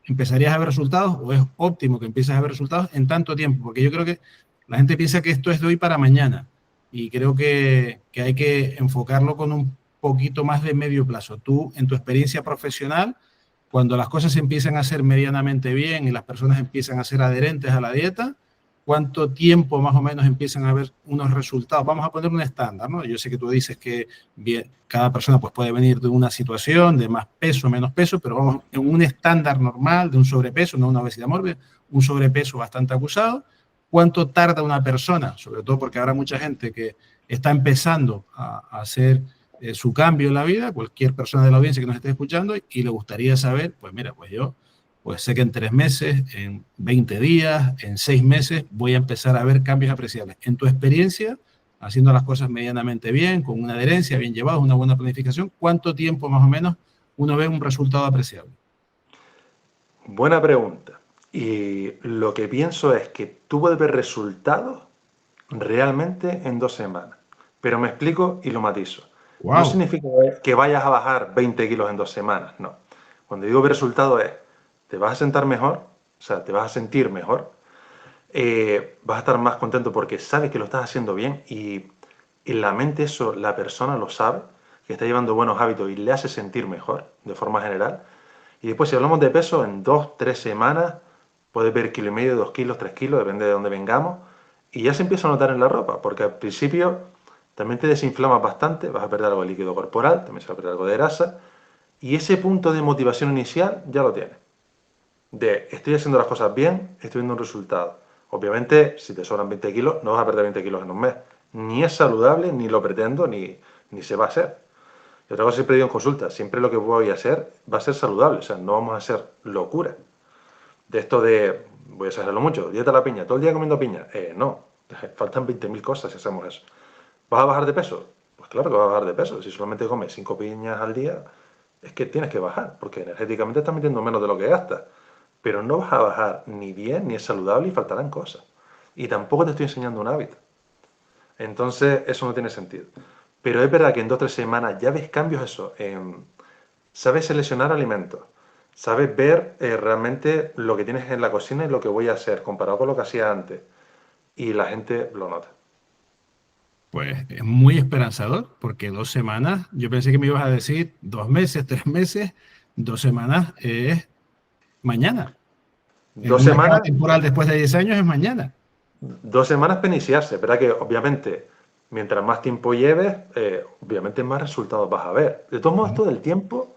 empezarías a ver resultados o es óptimo que empieces a ver resultados en tanto tiempo? Porque yo creo que la gente piensa que esto es de hoy para mañana y creo que hay que enfocarlo con un poquito más de medio plazo. Tú, en tu experiencia profesional, cuando las cosas empiezan a ser medianamente bien y las personas empiezan a ser adherentes a la dieta, ¿cuánto tiempo más o menos empiezan a ver unos resultados? Vamos a poner un estándar, ¿no? Yo sé que tú dices que bien, cada persona pues, puede venir de una situación de más peso, menos peso, pero vamos en un estándar normal de un sobrepeso, no una obesidad mórbida, un sobrepeso bastante acusado. ¿Cuánto tarda una persona? Sobre todo porque habrá mucha gente que está empezando a hacer su cambio en la vida, cualquier persona de la audiencia que nos esté escuchando, y le gustaría saber, pues mira, pues yo pues sé que en 3 meses, en 20 días, en 6 meses voy a empezar a ver cambios apreciables. En tu experiencia, haciendo las cosas medianamente bien, con una adherencia, bien llevadas, una buena planificación, ¿cuánto tiempo más o menos uno ve un resultado apreciable? Buena pregunta. Y lo que pienso es que tú puedes ver resultados realmente en 2 semanas. Pero me explico y lo matizo. No ¡Wow! significa que vayas a bajar 20 kilos en 2 semanas, no. Cuando digo ver resultados es, te vas a sentar mejor, o sea, te vas a sentir mejor, vas a estar más contento porque sabes que lo estás haciendo bien y en la mente eso la persona lo sabe, que está llevando buenos hábitos y le hace sentir mejor de forma general. Y después si hablamos de peso, en 2, 3 semanas puedes ver 1,5 kg, 2 kilos, 3 kilos, depende de dónde vengamos, y ya se empieza a notar en la ropa, porque al principio también te desinflamas bastante, vas a perder algo de líquido corporal, también se va a perder algo de grasa, y ese punto de motivación inicial ya lo tienes. De estoy haciendo las cosas bien, estoy viendo un resultado. Obviamente, si te sobran 20 kilos, no vas a perder 20 kilos en un mes. Ni es saludable, ni lo pretendo, ni se va a hacer. Y otra cosa siempre digo en consulta, siempre lo que voy a hacer va a ser saludable, o sea, no vamos a hacer locura. De esto de, voy a exagerarlo mucho, dieta a la piña, todo el día comiendo piña. No, faltan 20.000 cosas si hacemos eso. ¿Vas a bajar de peso? Pues claro que vas a bajar de peso. Si solamente comes 5 piñas al día, es que tienes que bajar, porque energéticamente estás metiendo menos de lo que gastas. Pero no vas a bajar ni bien, ni es saludable y faltarán cosas. Y tampoco te estoy enseñando un hábito. Entonces, eso no tiene sentido. Pero es verdad que en 2 o 3 semanas ya ves cambios eso. Sabes seleccionar alimentos. Sabes ver realmente lo que tienes en la cocina y lo que voy a hacer comparado con lo que hacía antes. Y la gente lo nota. Pues es muy esperanzador, porque 2 semanas, yo pensé que me ibas a decir 2 meses, 3 meses, 2 semanas es mañana. En Dos un mercado semanas, temporal después de 10 años es mañana. 2 semanas para iniciarse. ¿Verdad que obviamente mientras más tiempo lleves, obviamente más resultados vas a ver? De todos modos, Ujú. todo el tiempo,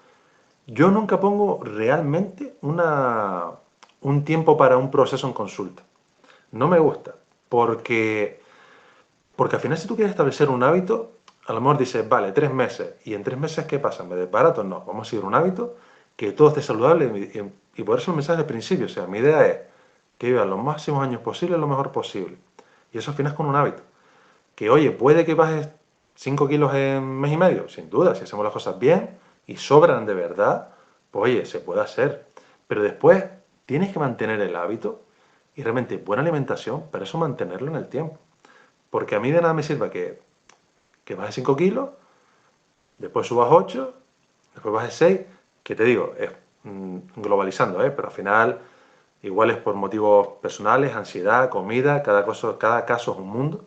yo nunca pongo realmente un tiempo para un proceso en consulta. No me gusta, porque al final si tú quieres establecer un hábito, a lo mejor dices, vale, 3 meses, y en 3 meses, ¿qué pasa? ¿Me desbarato? No, vamos a seguir un hábito, que todo esté saludable, y por eso el mensaje del principio, o sea, mi idea es que vivas los máximos años posibles lo mejor posible. Y eso al final es con un hábito. Que oye, puede que bajes 5 kilos en mes y medio, sin duda, si hacemos las cosas bien y sobran de verdad, pues oye, se puede hacer. Pero después tienes que mantener el hábito y realmente buena alimentación, para eso mantenerlo en el tiempo. Porque a mí de nada me sirve que bajes 5 kilos, después subas 8, después bajes 6, que te digo, es globalizando, pero al final igual es por motivos personales, ansiedad, comida, cada caso es un mundo.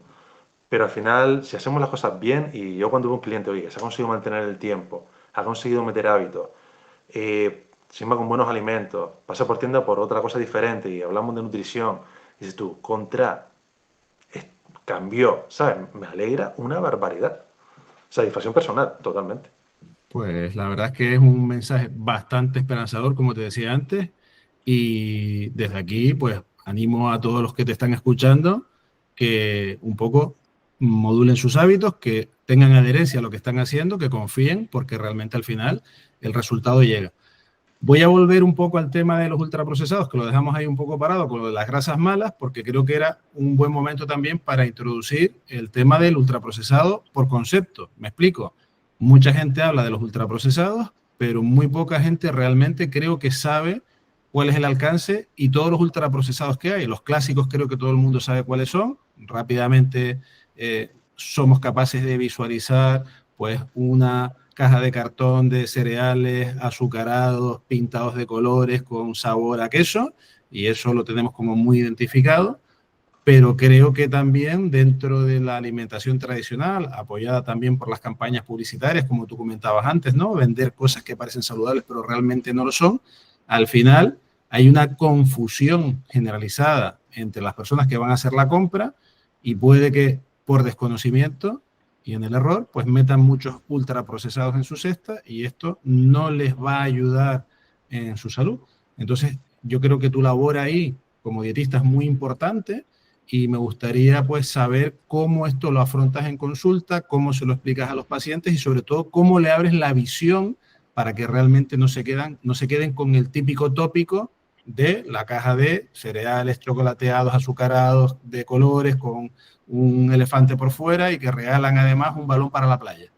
Pero al final, si hacemos las cosas bien, y yo cuando veo un cliente, oye, que se ha conseguido mantener el tiempo, ha conseguido meter hábitos, encima con buenos alimentos, pasa por tienda por otra cosa diferente y hablamos de nutrición, y dices tú, cambió, ¿sabes? Me alegra una barbaridad. Satisfacción personal, totalmente. Pues la verdad es que es un mensaje bastante esperanzador, como te decía antes, y desde aquí, pues animo a todos los que te están escuchando que un poco modulen sus hábitos, que tengan adherencia a lo que están haciendo, que confíen, porque realmente al final el resultado llega. Voy a volver un poco al tema de los ultraprocesados, que lo dejamos ahí un poco parado con lo de las grasas malas, porque creo que era un buen momento también para introducir el tema del ultraprocesado por concepto. Me explico. Mucha gente habla de los ultraprocesados, pero muy poca gente realmente creo que sabe cuál es el alcance y todos los ultraprocesados que hay. Los clásicos creo que todo el mundo sabe cuáles son. Rápidamente somos capaces de visualizar pues una caja de cartón de cereales azucarados, pintados de colores, con sabor a queso, y eso lo tenemos como muy identificado, pero creo que también dentro de la alimentación tradicional, apoyada también por las campañas publicitarias, como tú comentabas antes, ¿no? Vender cosas que parecen saludables, pero realmente no lo son, al final hay una confusión generalizada entre las personas que van a hacer la compra y puede que por desconocimiento y en el error, pues metan muchos ultraprocesados en su cesta y esto no les va a ayudar en su salud. Entonces, yo creo que tu labor ahí como dietista es muy importante y me gustaría pues saber cómo esto lo afrontas en consulta, cómo se lo explicas a los pacientes y sobre todo cómo le abres la visión para que realmente no se queden con el típico tópico de la caja de cereales chocolateados, azucarados, de colores, con un elefante por fuera y que regalan además un balón para la playa.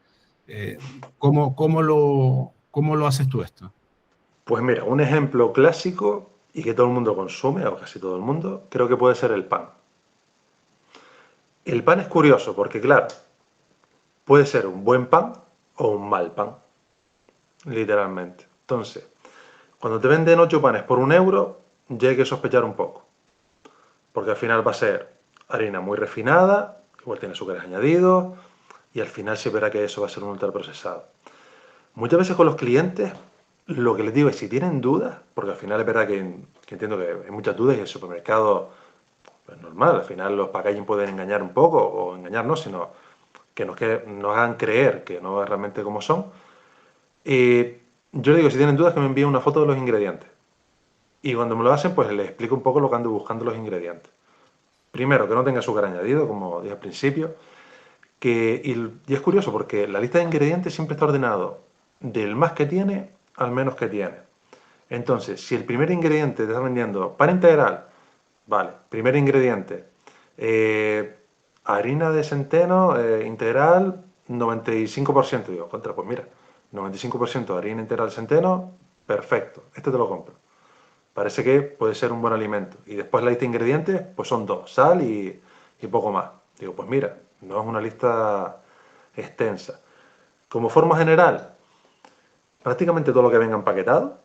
Eh, ¿Cómo lo haces tú esto? Pues mira, un ejemplo clásico y que todo el mundo consume, o casi todo el mundo, creo que puede ser el pan. El pan es curioso porque, claro, puede ser un buen pan o un mal pan, literalmente. Entonces, cuando te venden 8 panes por 1 euro, ya hay que sospechar un poco. porque al final va a ser harina muy refinada, igual tiene azúcares añadidos, y al final se verá que eso va a ser un ultraprocesado. Muchas veces con los clientes lo que les digo es si tienen dudas, porque al final es verdad que entiendo que hay muchas dudas y el supermercado es normal, al final los packaging pueden engañar un poco, o engañarnos, sino que nos hagan creer que no es realmente como son. Y yo les digo, si tienen dudas, que me envíen una foto de los ingredientes. Y cuando me lo hacen, pues les explico un poco lo que ando buscando los ingredientes. Primero, que no tenga azúcar añadido, como dije al principio. Y es curioso porque la lista de ingredientes siempre está ordenado del más que tiene al menos que tiene. Entonces, si el primer ingrediente te está vendiendo pan integral, vale, primer ingrediente, eh, harina de centeno integral 95%. Digo, contra, pues mira, 95% de harina integral de centeno, perfecto, este te lo compro. Parece que puede ser un buen alimento. Y después la lista de ingredientes, pues son dos, sal y poco más. Digo, pues mira, no es una lista extensa. Como forma general, prácticamente todo lo que venga empaquetado,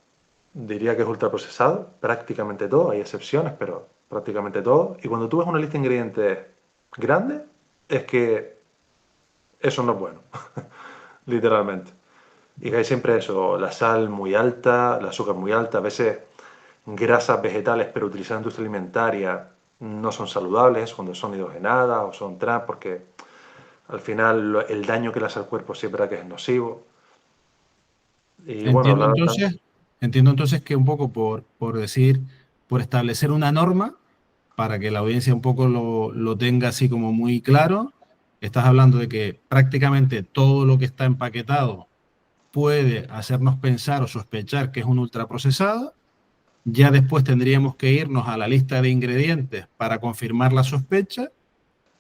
diría que es ultraprocesado, prácticamente todo, hay excepciones, pero prácticamente todo. Y cuando tú ves una lista de ingredientes grande, es que eso no es bueno, literalmente. Y que hay siempre eso, la sal muy alta, el azúcar muy alta, a veces grasas vegetales pero utilizadas en industria alimentaria no son saludables cuando son hidrogenadas o son trans, porque al final el daño que le hace al cuerpo siempre que es nocivo. Y bueno, Entiendo hablar entonces, entiendo entonces que un poco por decir, por establecer una norma para que la audiencia un poco lo tenga así como muy claro, estás hablando de que prácticamente todo lo que está empaquetado puede hacernos pensar o sospechar que es un ultraprocesado. Ya después tendríamos que irnos a la lista de ingredientes para confirmar la sospecha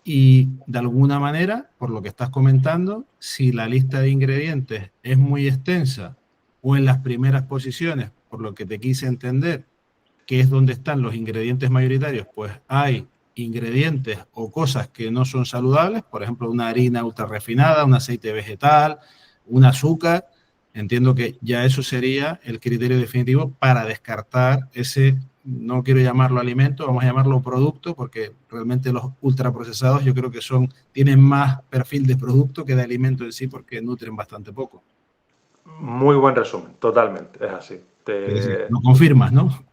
y de alguna manera, por lo que estás comentando, si la lista de ingredientes es muy extensa o en las primeras posiciones, por lo que te quise entender, que es donde están los ingredientes mayoritarios, pues hay ingredientes o cosas que no son saludables, por ejemplo, una harina ultra refinada, un aceite vegetal, un azúcar. Entiendo que ya eso sería el criterio definitivo para descartar ese, no quiero llamarlo alimento, vamos a llamarlo producto, porque realmente los ultraprocesados yo creo que tienen más perfil de producto que de alimento en sí, porque nutren bastante poco. muy buen resumen, totalmente, es así. Es decir, lo confirmas, ¿no?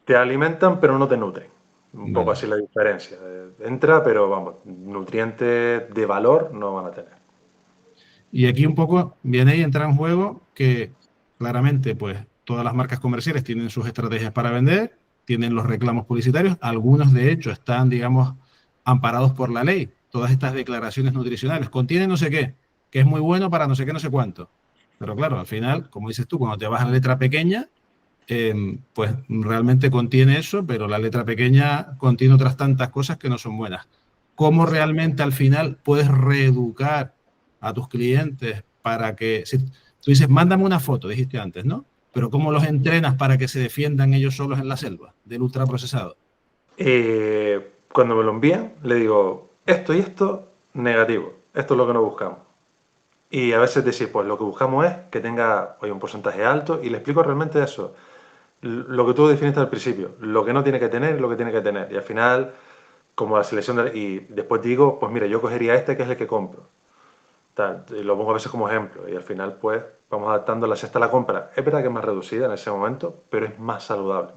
Te alimentan pero no te nutren. Un poco Vale. así la diferencia. Entra, pero vamos, nutrientes de valor no van a tener. Y aquí un poco viene y entra en juego que claramente pues todas las marcas comerciales tienen sus estrategias para vender, tienen los reclamos publicitarios, algunos de hecho están, digamos, amparados por la ley. Todas estas declaraciones nutricionales contienen no sé qué, que es muy bueno para no sé qué, no sé cuánto. Pero claro, al final, como dices tú, cuando te vas a la letra pequeña, pues realmente contiene eso, pero la letra pequeña contiene otras tantas cosas que no son buenas. ¿Cómo realmente al final puedes reeducar a tus clientes para que, si tú dices, mándame una foto, dijiste antes, ¿no? Pero ¿cómo los entrenas para que se defiendan ellos solos en la selva del ultraprocesado? Cuando me lo envían, le digo, esto y esto, negativo. Esto es lo que no buscamos. Y a veces decir, pues lo que buscamos es que tenga hoy un porcentaje alto y le explico realmente eso. Lo que tú definiste al principio, lo que no tiene que tener y lo que tiene que tener. Y al final, como la selección, y después digo, pues mira, yo cogería este que es el que compro. Tal, y lo pongo a veces como ejemplo. Y al final, pues, vamos adaptando la cesta a la compra. Es verdad que es más reducida en ese momento, pero es más saludable.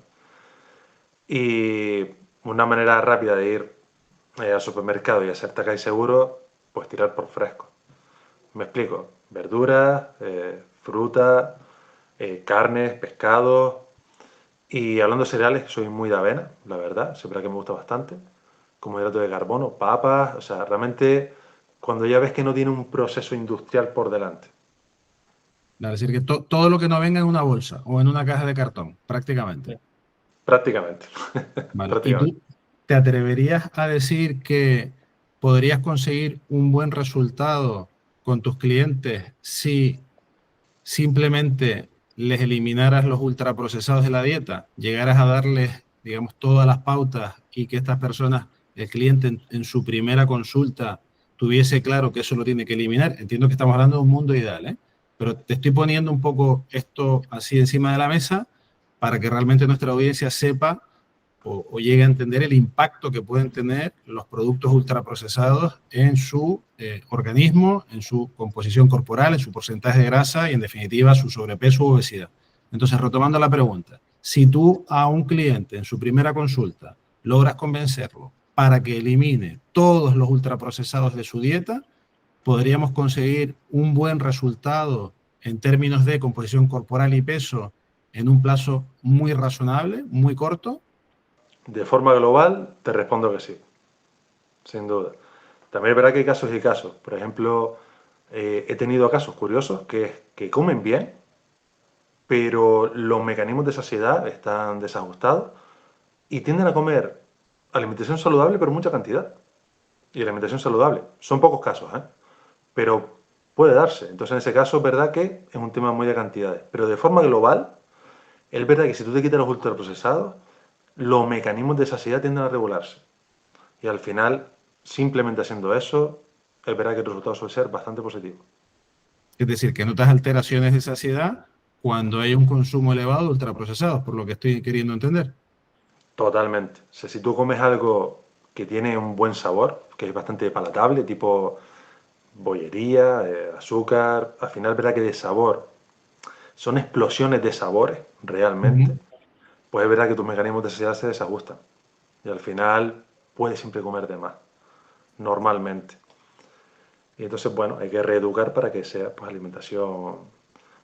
Y una manera rápida de ir al supermercado y hacerte acá y seguro, pues tirar por fresco. Me explico. Verduras, fruta, carnes, pescados. Y hablando de cereales, soy muy de avena, la verdad. Siempre que me gusta bastante. Como hidrato de carbono, papas. O sea, realmente cuando ya ves que no tiene un proceso industrial por delante. Es decir, que todo lo que no venga en una bolsa o en una caja de cartón, prácticamente. Prácticamente. Vale. ¿Y Prácticamente. tú te atreverías a decir que podrías conseguir un buen resultado con tus clientes si simplemente les eliminaras los ultraprocesados de la dieta, llegaras a darles, digamos, todas las pautas y que estas personas, el cliente en su primera consulta, tuviese claro que eso lo tiene que eliminar? Entiendo que estamos hablando de un mundo ideal, ¿eh? Pero te estoy poniendo un poco esto así encima de la mesa para que realmente nuestra audiencia sepa o llegue a entender el impacto que pueden tener los productos ultraprocesados en su organismo, en su composición corporal, en su porcentaje de grasa y, en definitiva, su sobrepeso u obesidad. Entonces, retomando la pregunta, si tú a un cliente en su primera consulta logras convencerlo para que elimine todos los ultraprocesados de su dieta, podríamos conseguir un buen resultado en términos de composición corporal y peso en un plazo muy razonable, muy corto. De forma global, te respondo que sí, sin duda. También es verdad que hay casos y casos. Por ejemplo, he tenido casos curiosos que comen bien, pero los mecanismos de saciedad están desajustados y tienden a comer alimentación saludable, pero mucha cantidad. Y alimentación saludable. Son pocos casos, ¿eh? Pero puede darse. Entonces, en ese caso, es verdad que es un tema muy de cantidades. Pero de forma global, es verdad que si tú te quitas los ultraprocesados, los mecanismos de saciedad tienden a regularse. Y al final, simplemente haciendo eso, es verdad que el resultado suele ser bastante positivo. Es decir, que notas alteraciones de saciedad cuando hay un consumo elevado de ultraprocesados, por lo que estoy queriendo entender. Totalmente. O sea, si tú comes algo que tiene un buen sabor, que es bastante palatable, tipo bollería, azúcar, al final es verdad que de sabor son explosiones de sabores realmente, pues es verdad que tus mecanismos de saciedad se desajustan. Y al final puedes siempre comer de más, normalmente. Y entonces, bueno, hay que reeducar para que sea pues, alimentación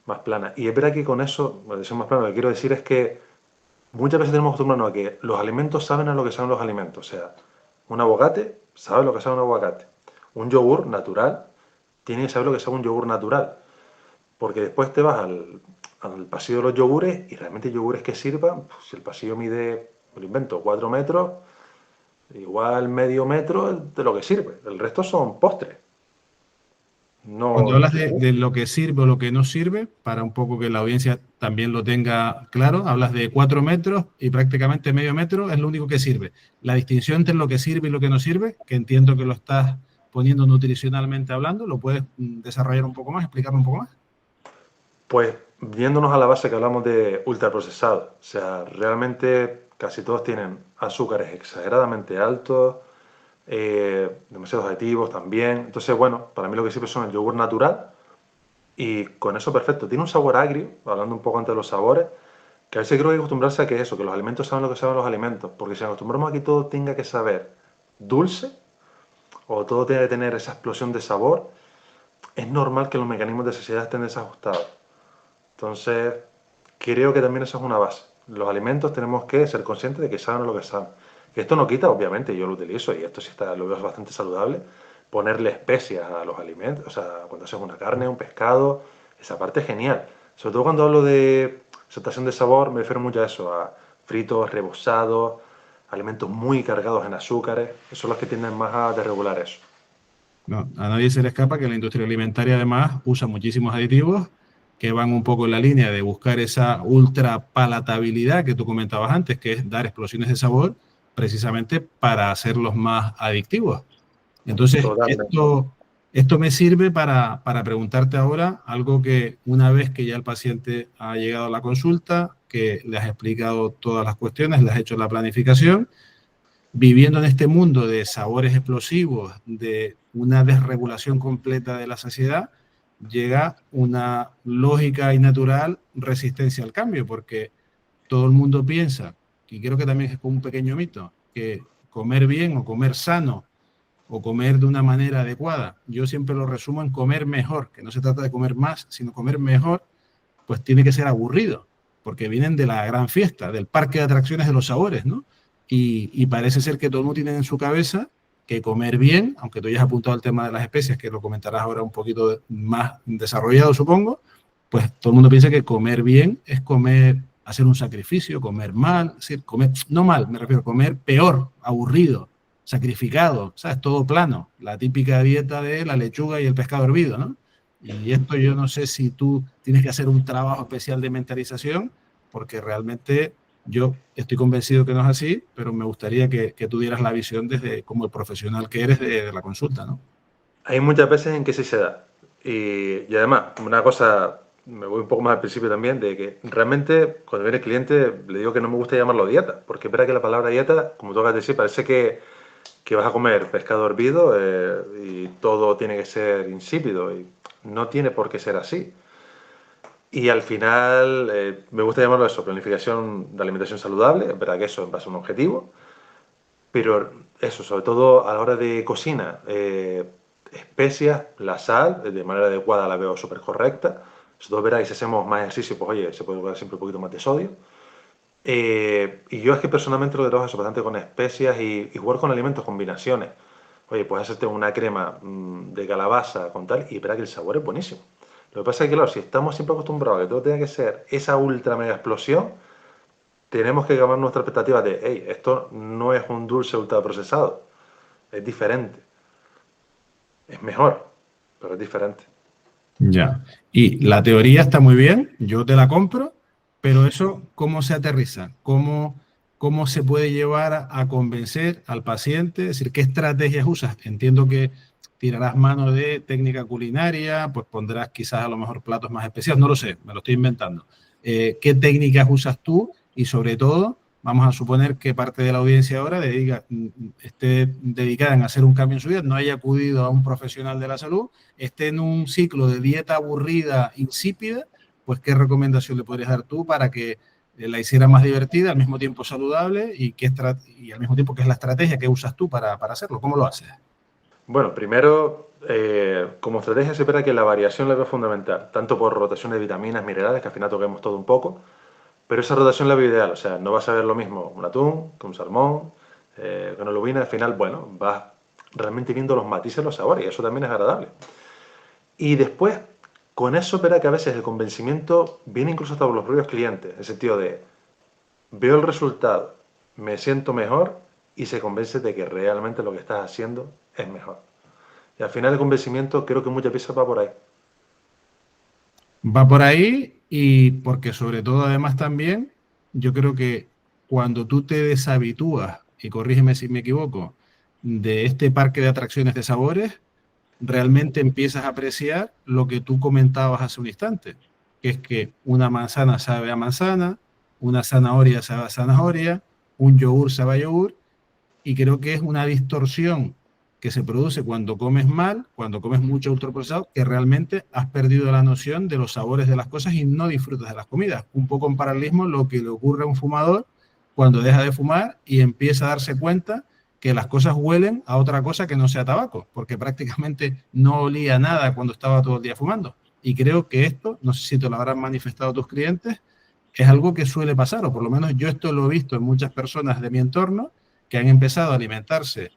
más plana. Y es verdad que con eso, alimentación más plana, lo que quiero decir es que muchas veces tenemos acostumbrarnos a que los alimentos saben a lo que saben los alimentos. O sea, un aguacate sabe lo que sabe un aguacate. Un yogur natural tiene que saber lo que sabe un yogur natural. Porque después te vas al pasillo de los yogures y realmente yogures que sirvan, pues, si el pasillo mide, me lo invento, 4 metros, igual medio metro de lo que sirve. El resto son postres. Cuando No, hablas de lo que sirve o lo que no sirve, para un poco que la audiencia también lo tenga claro, hablas de 4 metros y prácticamente medio metro es lo único que sirve. La distinción entre lo que sirve y lo que no sirve, que entiendo que lo estás poniendo nutricionalmente hablando, ¿lo puedes desarrollar un poco más, explicarlo un poco más? pues viéndonos a la base que hablamos de ultraprocesados, o sea, realmente casi todos tienen azúcares exageradamente altos, demasiados aditivos también. Entonces, bueno, para mí lo que sirve son el yogur natural y con eso perfecto. Tiene un sabor agrio, hablando un poco antes de los sabores, que a veces creo que hay que acostumbrarse a que eso, que los alimentos saben lo que saben los alimentos, porque si acostumbramos a que todo tenga que saber dulce o todo tenga que tener esa explosión de sabor, es normal que los mecanismos de saciedad estén desajustados. Entonces, creo que también eso es una base. Los alimentos tenemos que ser conscientes de que saben lo que saben. Que esto no quita, obviamente, yo lo utilizo y esto sí está, lo veo bastante saludable, ponerle especias a los alimentos, o sea, cuando haces una carne, un pescado, esa parte es genial. Sobre todo cuando hablo de exaltación de sabor, me refiero mucho a eso, a fritos, rebozados, alimentos muy cargados en azúcares, esos son los que tienden más a desregular eso. No, a nadie se le escapa que la industria alimentaria además usa muchísimos aditivos que van un poco en la línea de buscar esa ultra palatabilidad que tú comentabas antes, que es dar explosiones de sabor precisamente para hacerlos más adictivos. Entonces, Totalmente. esto me sirve para preguntarte ahora algo que una vez que ya el paciente ha llegado a la consulta, que le has explicado todas las cuestiones, le has hecho la planificación, viviendo en este mundo de sabores explosivos, de una desregulación completa de la saciedad, llega una lógica y natural resistencia al cambio, porque todo el mundo piensa, y creo que también es como un pequeño mito, que comer bien o comer sano o comer de una manera adecuada, yo siempre lo resumo en comer mejor, que no se trata de comer más, sino comer mejor, pues tiene que ser aburrido, porque vienen de la gran fiesta, del parque de atracciones de los sabores, ¿no? Y parece ser que todo el mundo tiene en su cabeza que comer bien, aunque tú hayas apuntado al tema de las especias, que lo comentarás ahora un poquito más desarrollado, supongo, pues todo el mundo piensa que comer bien es comer, hacer un sacrificio, comer mal, es decir, comer, no mal, me refiero a comer peor, aburrido, sacrificado, ¿sabes? Todo plano, la típica dieta de la lechuga y el pescado hervido, ¿no? Y esto yo no sé si tú tienes que hacer un trabajo especial de mentalización, porque realmente yo estoy convencido que no es así, pero me gustaría que tú dieras la visión desde como el profesional que eres de la consulta, ¿no? Hay muchas veces en que sí se da. Y además, una cosa me voy un poco más al principio también, de que realmente cuando viene el cliente le digo que no me gusta llamarlo dieta, porque es verdad que la palabra dieta, como tú acabas de decir, parece que vas a comer pescado hervido y todo tiene que ser insípido, y no tiene por qué ser así. Y al final me gusta llamarlo eso, planificación de alimentación saludable, es verdad que eso es en base a un objetivo, pero eso, sobre todo a la hora de cocina, especias, la sal, de manera adecuada la veo súper correcta. Sobre todo verá que si hacemos más ejercicio, pues oye, se puede buscar siempre un poquito más de sodio. Y yo es que personalmente lo que trabajo es bastante con especias y jugar con alimentos, combinaciones. Oye, puedes hacerte una crema de calabaza con tal y verá que el sabor es buenísimo. Lo que pasa es que, claro, si estamos siempre acostumbrados a que todo tenga que ser esa ultra mega explosión, tenemos que cambiar nuestra expectativa de, hey, esto no es un dulce ultraprocesado, es diferente, es mejor, pero es diferente. Ya. Y la teoría está muy bien, yo te la compro, pero eso, ¿cómo se aterriza? ¿Cómo se puede llevar a convencer al paciente? Es decir, ¿qué estrategias usas? Entiendo que tirarás mano de técnica culinaria, pues pondrás quizás a lo mejor platos más especiales, no lo sé, me lo estoy inventando. ¿Qué técnicas usas tú? Y sobre todo, vamos a suponer que parte de la audiencia ahora esté dedicada en hacer un cambio en su vida, no haya acudido a un profesional de la salud, esté en un ciclo de dieta aburrida, insípida, pues ¿qué recomendación le podrías dar tú para que la hiciera más divertida, al mismo tiempo saludable y al mismo tiempo que es la estrategia que usas tú para hacerlo? ¿Cómo lo haces? Bueno, primero, como estrategia se espera que la variación la veo fundamental, tanto por rotación de vitaminas, minerales, que al final toquemos todo un poco, pero esa rotación la veo ideal, o sea, no vas a ver lo mismo un atún que un salmón, que una lubina, al final, bueno, vas realmente viendo los matices, los sabores, y eso también es agradable. Y después, con eso verá que a veces el convencimiento viene incluso hasta por los propios clientes, en el sentido de, veo el resultado, me siento mejor y se convence de que realmente lo que estás haciendo es mejor. Y al final el convencimiento creo que muchas veces va por ahí. Va por ahí y porque sobre todo además también yo creo que cuando tú te deshabitúas, y corrígeme si me equivoco, de este parque de atracciones de sabores, realmente empiezas a apreciar lo que tú comentabas hace un instante, que es que una manzana sabe a manzana, una zanahoria sabe a zanahoria, un yogur sabe a yogur, y creo que es una distorsión que se produce cuando comes mal, cuando comes mucho ultraprocesado, que realmente has perdido la noción de los sabores de las cosas y no disfrutas de las comidas. Un poco en paralelismo lo que le ocurre a un fumador cuando deja de fumar y empieza a darse cuenta que las cosas huelen a otra cosa que no sea tabaco, porque prácticamente no olía nada cuando estaba todo el día fumando. Y creo que esto, no sé si te lo habrán manifestado tus clientes, es algo que suele pasar, o por lo menos yo esto lo he visto en muchas personas de mi entorno que han empezado a alimentarse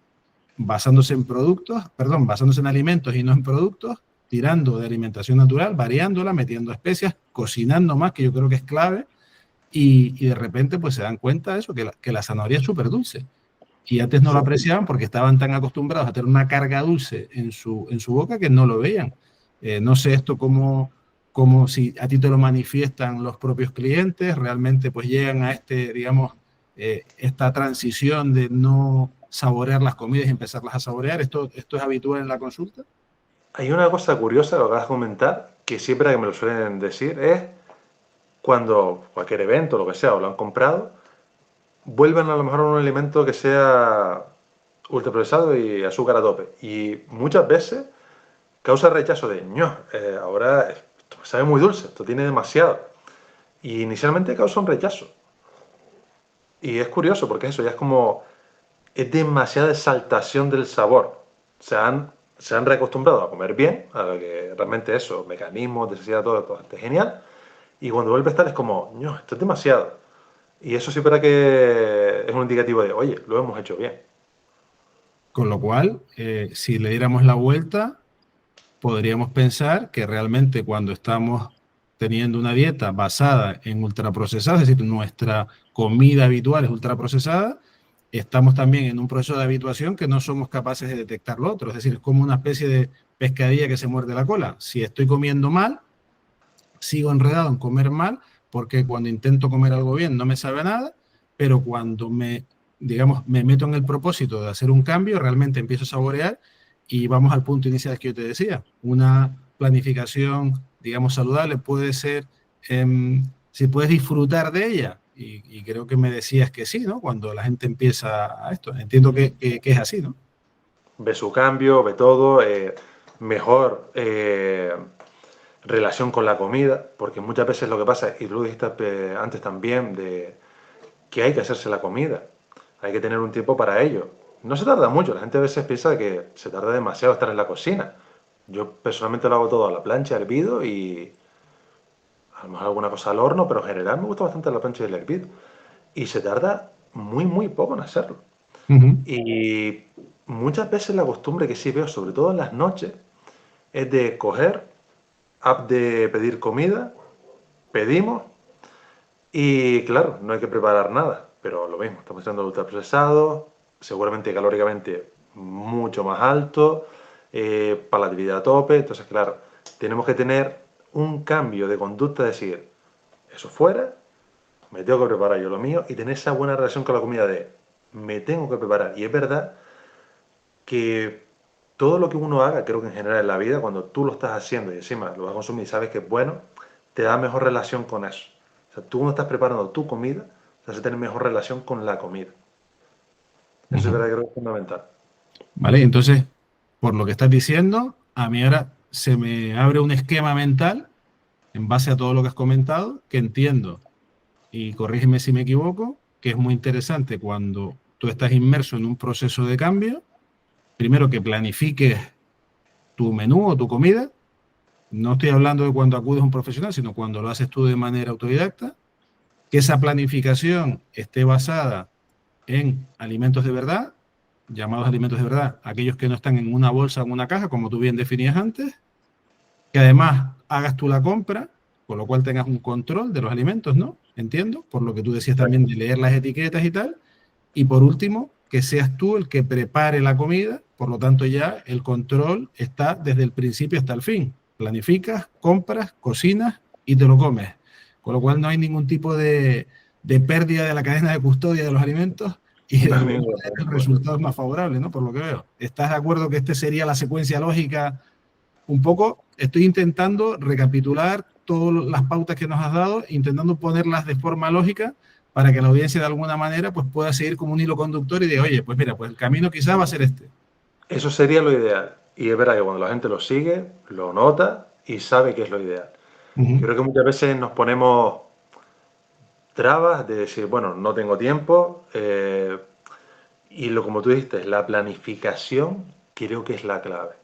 basándose en productos, perdón, basándose en alimentos y no en productos, tirando de alimentación natural, variándola, metiendo especias, cocinando más, que yo creo que es clave, y de repente pues se dan cuenta de eso, que la zanahoria es súper dulce. Y antes no lo apreciaban porque estaban tan acostumbrados a tener una carga dulce en su boca que no lo veían. No sé esto como si a ti te lo manifiestan los propios clientes, realmente pues llegan a digamos, esta transición de no saborear las comidas y empezarlas a saborear. ¿Esto es habitual en la consulta? Hay una cosa curiosa, lo que acabas de comentar, que siempre que me lo suelen decir, es cuando cualquier evento, lo que sea, o lo han comprado, vuelven a lo mejor a un alimento que sea ultraprocesado y azúcar a tope. Y muchas veces causa rechazo de, no, ahora esto sabe muy dulce, esto tiene demasiado. Y inicialmente causa un rechazo. Y es curioso porque eso ya es como, es demasiada exaltación del sabor. Se han reacostumbrado a comer bien, a lo que realmente eso, mecanismos, necesidad, todo esto es genial. Y cuando vuelve a estar es como, no, esto es demasiado. Y eso sí para que es un indicativo de, oye, lo hemos hecho bien. Con lo cual, si le diéramos la vuelta, podríamos pensar que realmente cuando estamos teniendo una dieta basada en ultraprocesados, es decir, nuestra comida habitual es ultraprocesada, estamos también en un proceso de habituación que no somos capaces de detectar lo otro. Es decir, es como una especie de pescadilla que se muerde la cola. Si estoy comiendo mal, sigo enredado en comer mal, porque cuando intento comer algo bien no me sabe a nada, pero cuando digamos, me meto en el propósito de hacer un cambio, realmente empiezo a saborear y vamos al punto inicial que yo te decía, una planificación digamos, saludable, puede ser, si puedes disfrutar de ella. Y creo que me decías que sí, ¿no? Cuando la gente empieza a esto. Entiendo que es así, ¿no? Ve su cambio, ve todo, mejor relación con la comida, porque muchas veces lo que pasa, y tú lo dijiste antes también, de que hay que hacerse la comida, hay que tener un tiempo para ello. No se tarda mucho, la gente a veces piensa que se tarda demasiado estar en la cocina. Yo personalmente lo hago todo a la plancha, hervido y a lo mejor alguna cosa al horno, pero en general me gusta bastante la plancha y el hervido. Y se tarda muy, muy poco en hacerlo. Ujú. Y muchas veces la costumbre que sí veo, sobre todo en las noches, es de coger, app de pedir comida, pedimos y claro, no hay que preparar nada, pero lo mismo, estamos echando ultraprocesados, seguramente calóricamente mucho más alto, palatabilidad a tope, entonces claro, tenemos que tener un cambio de conducta, es decir, eso fuera, me tengo que preparar yo lo mío y tener esa buena relación con la comida de me tengo que preparar. Y es verdad que todo lo que uno haga, creo que en general en la vida, cuando tú lo estás haciendo y encima lo vas a consumir y sabes que es bueno, te da mejor relación con eso. O sea, tú cuando estás preparando tu comida, vas a tener mejor relación con la comida. Eso es Ujú. verdad que creo que es fundamental. ¿Vale? Entonces, por lo que estás diciendo, a mí ahora se me abre un esquema mental en base a todo lo que has comentado, que entiendo, y corrígeme si me equivoco, que es muy interesante cuando tú estás inmerso en un proceso de cambio, primero que planifiques tu menú o tu comida, no estoy hablando de cuando acudes a un profesional, sino cuando lo haces tú de manera autodidacta, que esa planificación esté basada en alimentos de verdad, llamados alimentos de verdad, aquellos que no están en una bolsa o en una caja, como tú bien definías antes, que además hagas tú la compra, con lo cual tengas un control de los alimentos, ¿no? Entiendo, por lo que tú decías también Exacto. de leer las etiquetas y tal. Y por último, que seas tú el que prepare la comida, por lo tanto ya el control está desde el principio hasta el fin. Planificas, compras, cocinas y te lo comes. Con lo cual no hay ningún tipo de pérdida de la cadena de custodia de los alimentos y No de hay alguna ninguna manera el duda. resultado es más favorable, ¿no? Por lo que veo. ¿Estás de acuerdo que esta sería la secuencia lógica? Un poco estoy intentando recapitular todas las pautas que nos has dado, intentando ponerlas de forma lógica para que la audiencia de alguna manera pues pueda seguir como un hilo conductor y de, oye, pues mira, pues el camino quizás va a ser este. Eso sería lo ideal. Y es verdad que cuando la gente lo sigue, lo nota y sabe que es lo ideal. Uh -huh. Creo que muchas veces nos ponemos trabas de decir, bueno, no tengo tiempo. Y lo como tú dijiste, la planificación creo que es la clave.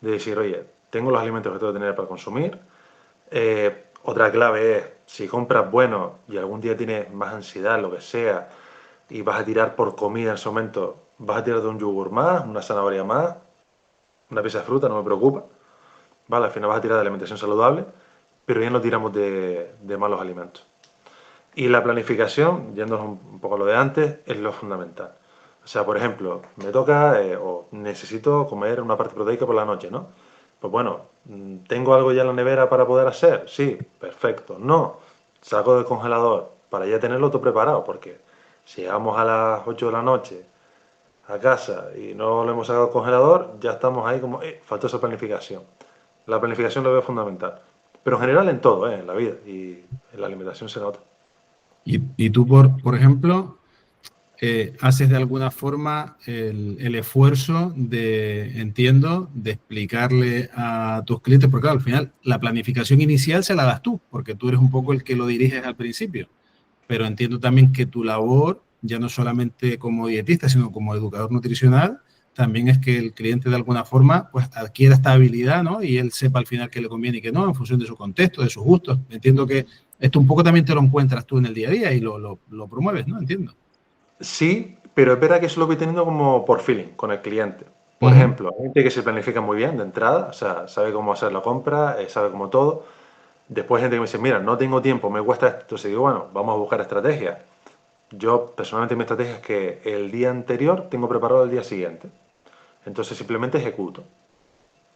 De decir, oye, tengo los alimentos que tengo que tener para consumir. Otra clave es, si compras bueno y algún día tienes más ansiedad, lo que sea, y vas a tirar por comida en ese momento, vas a tirar de un yogur más, una zanahoria más, una pieza de fruta, no me preocupa. Vale, al final vas a tirar de alimentación saludable, pero ya no tiramos de malos alimentos. Y la planificación, yéndonos un poco a lo de antes, es lo fundamental. O sea, por ejemplo, me toca o necesito comer una parte proteica por la noche, ¿no? Pues bueno, ¿tengo algo ya en la nevera para poder hacer? Sí, perfecto. No, saco del congelador para ya tenerlo todo preparado, porque si llegamos a las 8 de la noche a casa y no lo hemos sacado del congelador, ya estamos ahí como, falta esa planificación. La planificación lo veo fundamental. Pero en general en todo, en la vida y en la alimentación se nota. Y tú, por ejemplo, haces de alguna forma el esfuerzo de, entiendo, de explicarle a tus clientes, porque claro, al final la planificación inicial se la das tú, porque tú eres un poco el que lo diriges al principio. Pero entiendo también que tu labor, ya no solamente como dietista, sino como educador nutricional, también es que el cliente de alguna forma pues adquiera esta habilidad, ¿no? Y él sepa al final qué le conviene y qué no, en función de su contexto, de sus gustos. Entiendo que esto un poco también te lo encuentras tú en el día a día y lo promueves, ¿no? Entiendo. Sí, pero es verdad que eso lo voy teniendo como por feeling con el cliente. Uh Por -huh. ejemplo, hay gente que se planifica muy bien de entrada, o sea, sabe cómo hacer la compra, sabe cómo todo. Después hay gente que me dice, mira, no tengo tiempo, me cuesta esto. Entonces digo, bueno, vamos a buscar estrategias. Yo personalmente mi estrategia es que el día anterior tengo preparado el día siguiente. Entonces simplemente ejecuto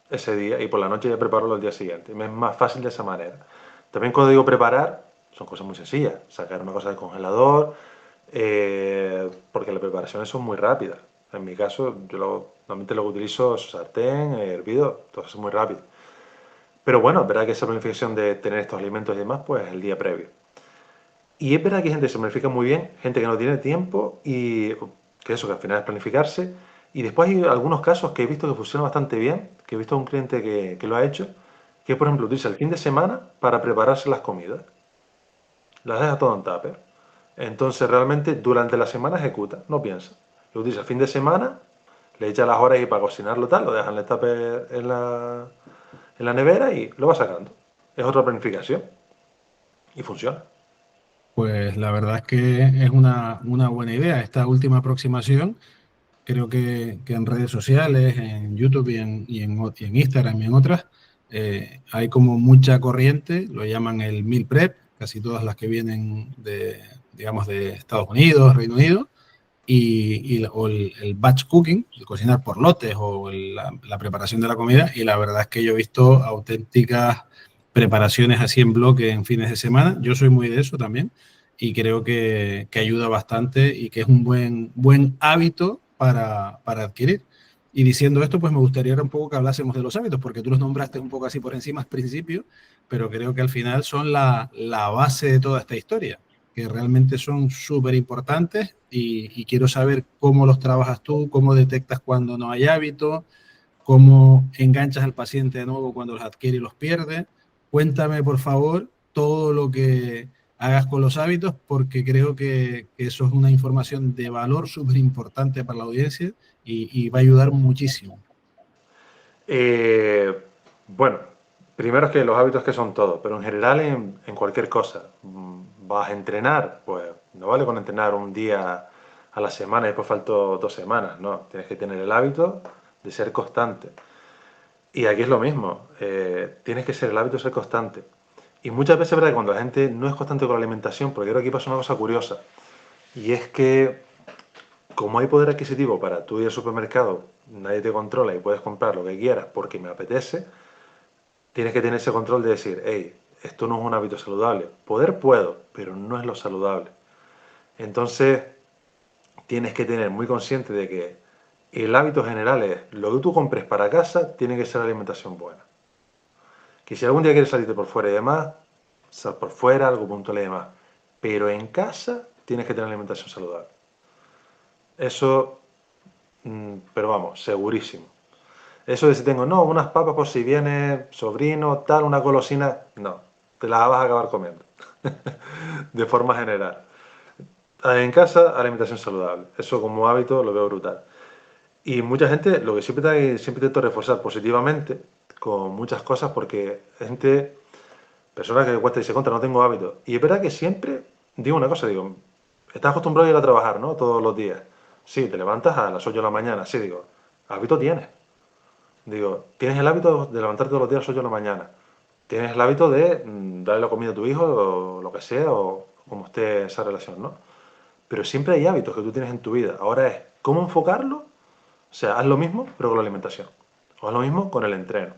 ese día y por la noche ya preparo el día siguiente. Me es más fácil de esa manera. También cuando digo preparar, son cosas muy sencillas. Sacar una cosa del congelador, porque las preparaciones son muy rápidas. En mi caso, yo normalmente lo que utilizo es sartén, hervido, todo eso es muy rápido. Pero bueno, es verdad que esa planificación de tener estos alimentos y demás, pues el día previo. Y es verdad que hay gente que se planifica muy bien, gente que no tiene tiempo y que eso, que al final es planificarse. Y después hay algunos casos que he visto que funcionan bastante bien, que he visto a un cliente que lo ha hecho, que por ejemplo utiliza el fin de semana para prepararse las comidas. Las deja todo en tupper. Entonces realmente durante la semana ejecuta, no piensa. Lo utiliza el fin de semana, le echa las horas y para cocinarlo tal, lo deja en el tupper en la nevera y lo va sacando. Es otra planificación y funciona. Pues la verdad es que es una buena idea esta última aproximación. Creo que en redes sociales, en YouTube y en Instagram y en otras, hay como mucha corriente, lo llaman el meal prep, casi todas las que vienen de, digamos, de Estados Unidos, Reino Unido, o el batch cooking, el cocinar por lotes o la preparación de la comida. Y la verdad es que yo he visto auténticas preparaciones así en bloque en fines de semana. Yo soy muy de eso también y creo que ayuda bastante y que es un buen hábito para adquirir. Y diciendo esto, pues me gustaría un poco que hablásemos de los hábitos, porque tú los nombraste un poco así por encima al principio, pero creo que al final son la base de toda esta historia, que realmente son súper importantes y quiero saber cómo los trabajas tú, cómo detectas cuando no hay hábito, cómo enganchas al paciente de nuevo cuando los adquiere y los pierde. Cuéntame, por favor, todo lo que hagas con los hábitos, porque creo que eso es una información de valor súper importante para la audiencia y va a ayudar muchísimo. Eh, bueno, primero es que los hábitos que son todo, pero en general en cualquier cosa. Vas a entrenar, pues no vale con entrenar un día a la semana y después faltó 2 semanas, no. Tienes que tener el hábito de ser constante. Y aquí es lo mismo, tienes que ser el hábito de ser constante. Y muchas veces es verdad que cuando la gente no es constante con la alimentación, porque creo que aquí pasa una cosa curiosa, y es que como hay poder adquisitivo para tú ir al supermercado, nadie te controla y puedes comprar lo que quieras porque me apetece, tienes que tener ese control de decir, hey, esto no es un hábito saludable. Poder puedo, pero no es lo saludable. Entonces, tienes que tener muy consciente de que el hábito general es lo que tú compres para casa tiene que ser alimentación buena. Que si algún día quieres salirte por fuera y demás, sal por fuera, algo puntual y demás. Pero en casa tienes que tener alimentación saludable. Eso, pero vamos, segurísimo. Eso de si tengo, no, unas papas por si viene sobrino, tal, una golosina, no, te las vas a acabar comiendo. De forma general. En casa, alimentación saludable. Eso como hábito lo veo brutal. Y mucha gente, lo que siempre intento reforzar positivamente con muchas cosas porque gente, personas que cuesta y se contra, no tengo hábitos. Y es verdad que siempre digo una cosa, digo, estás acostumbrado a ir a trabajar, ¿no? Todos los días. Sí, te levantas a las 8 de la mañana, sí, digo, hábito tienes. Digo, tienes el hábito de levantarte todos los días a las 8 de la mañana. Tienes el hábito de darle la comida a tu hijo o lo que sea, o como esté esa relación, ¿no? Pero siempre hay hábitos que tú tienes en tu vida. Ahora es, ¿cómo enfocarlo? O sea, haz lo mismo, pero con la alimentación. O haz lo mismo con el entreno.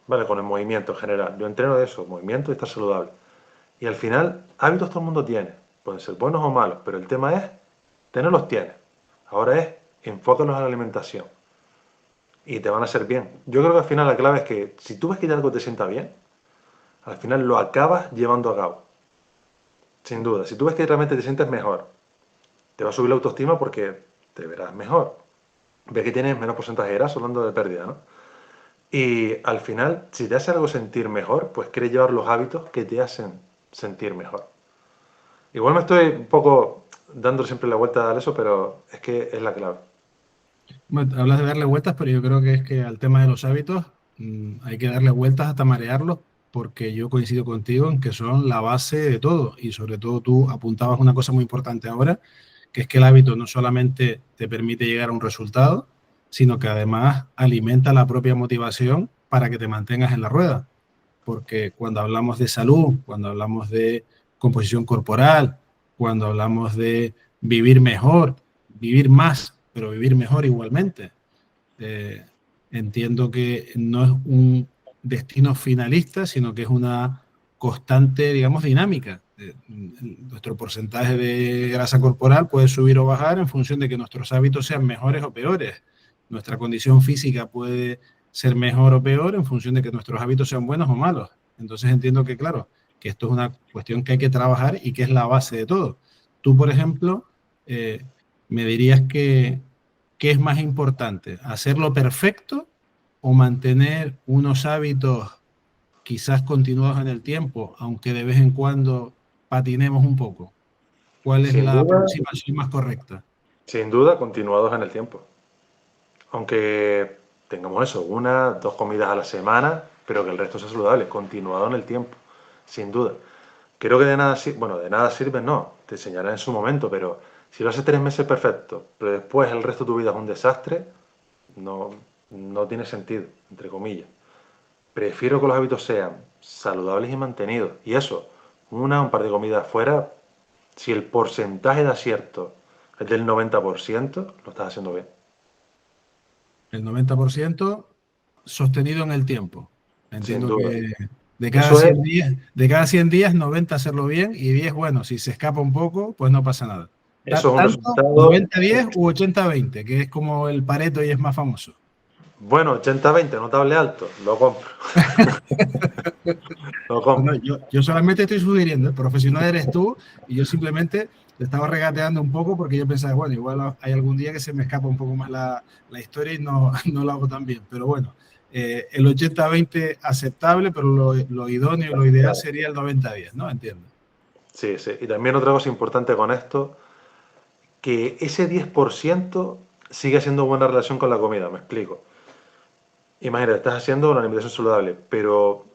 ¿Vale? Con el movimiento en general. Yo entreno de eso, movimiento y estar saludable. Y al final, hábitos todo el mundo tiene. Pueden ser buenos o malos, pero el tema es, tenerlos tienes. Ahora es, enfócalos en la alimentación. Y te van a hacer bien. Yo creo que al final la clave es que si tú ves que ya algo te sienta bien, al final lo acabas llevando a cabo. Sin duda. Si tú ves que realmente te sientes mejor, te va a subir la autoestima porque te verás mejor. Ves que tienes menos porcentaje de grasa, hablando de pérdida, ¿no? Y al final, si te hace algo sentir mejor, pues quieres llevar los hábitos que te hacen sentir mejor. Igual me estoy un poco dando siempre la vuelta a eso, pero es que es la clave. Bueno, hablas de darle vueltas, pero yo creo que es que al tema de los hábitos hay que darle vueltas hasta marearlos, porque yo coincido contigo en que son la base de todo. Y sobre todo tú apuntabas una cosa muy importante ahora, que es que el hábito no solamente te permite llegar a un resultado, sino que además alimenta la propia motivación para que te mantengas en la rueda. Porque cuando hablamos de salud, cuando hablamos de composición corporal, cuando hablamos de vivir mejor, vivir más, pero vivir mejor igualmente, eh, entiendo que no es un destino finalista, sino que es una constante, digamos, dinámica. Nuestro porcentaje de grasa corporal puede subir o bajar en función de que nuestros hábitos sean mejores o peores. Nuestra condición física puede ser mejor o peor en función de que nuestros hábitos sean buenos o malos. Entonces entiendo que, claro, que esto es una cuestión que hay que trabajar y que es la base de todo. Tú, por ejemplo, me dirías que ¿qué es más importante? ¿Hacerlo perfecto o mantener unos hábitos quizás continuados en el tiempo, aunque de vez en cuando patinemos un poco? ¿Cuál es Sin la duda, aproximación más correcta? sin duda, continuados en el tiempo. Aunque tengamos eso, 1, 2 comidas a la semana, pero que el resto sea saludable, continuado en el tiempo, sin duda. Creo que de nada, bueno, de nada sirve, no, te enseñará en su momento, pero si lo haces 3 meses perfecto, pero después el resto de tu vida es un desastre, no, no tiene sentido, entre comillas. Prefiero que los hábitos sean saludables y mantenidos. Y eso, un par de comidas fuera, si el porcentaje de acierto es del 90%, lo estás haciendo bien. El 90% sostenido en el tiempo. Sin Entiendo duda. que Eso es, de cada 100 días, 90 hacerlo bien y 10, bueno, si se escapa un poco, pues no pasa nada. eso es un Tanto resultado. 90-10 u 80-20, que es como el Pareto y es más famoso. Bueno, 80-20, notable alto, lo compro. Lo Bueno, compro. yo solamente estoy sugiriendo, el profesional eres tú y yo simplemente te estaba regateando un poco porque yo pensaba, bueno, igual hay algún día que se me escapa un poco más la historia y no, no lo hago tan bien. Pero bueno, el 80-20 aceptable, pero lo idóneo y lo ideal sería el 90-10, ¿no? Entiendo. Sí, sí. Y también otra cosa importante con esto, que ese 10% sigue siendo buena relación con la comida, me explico. Imagínate, estás haciendo una alimentación saludable, pero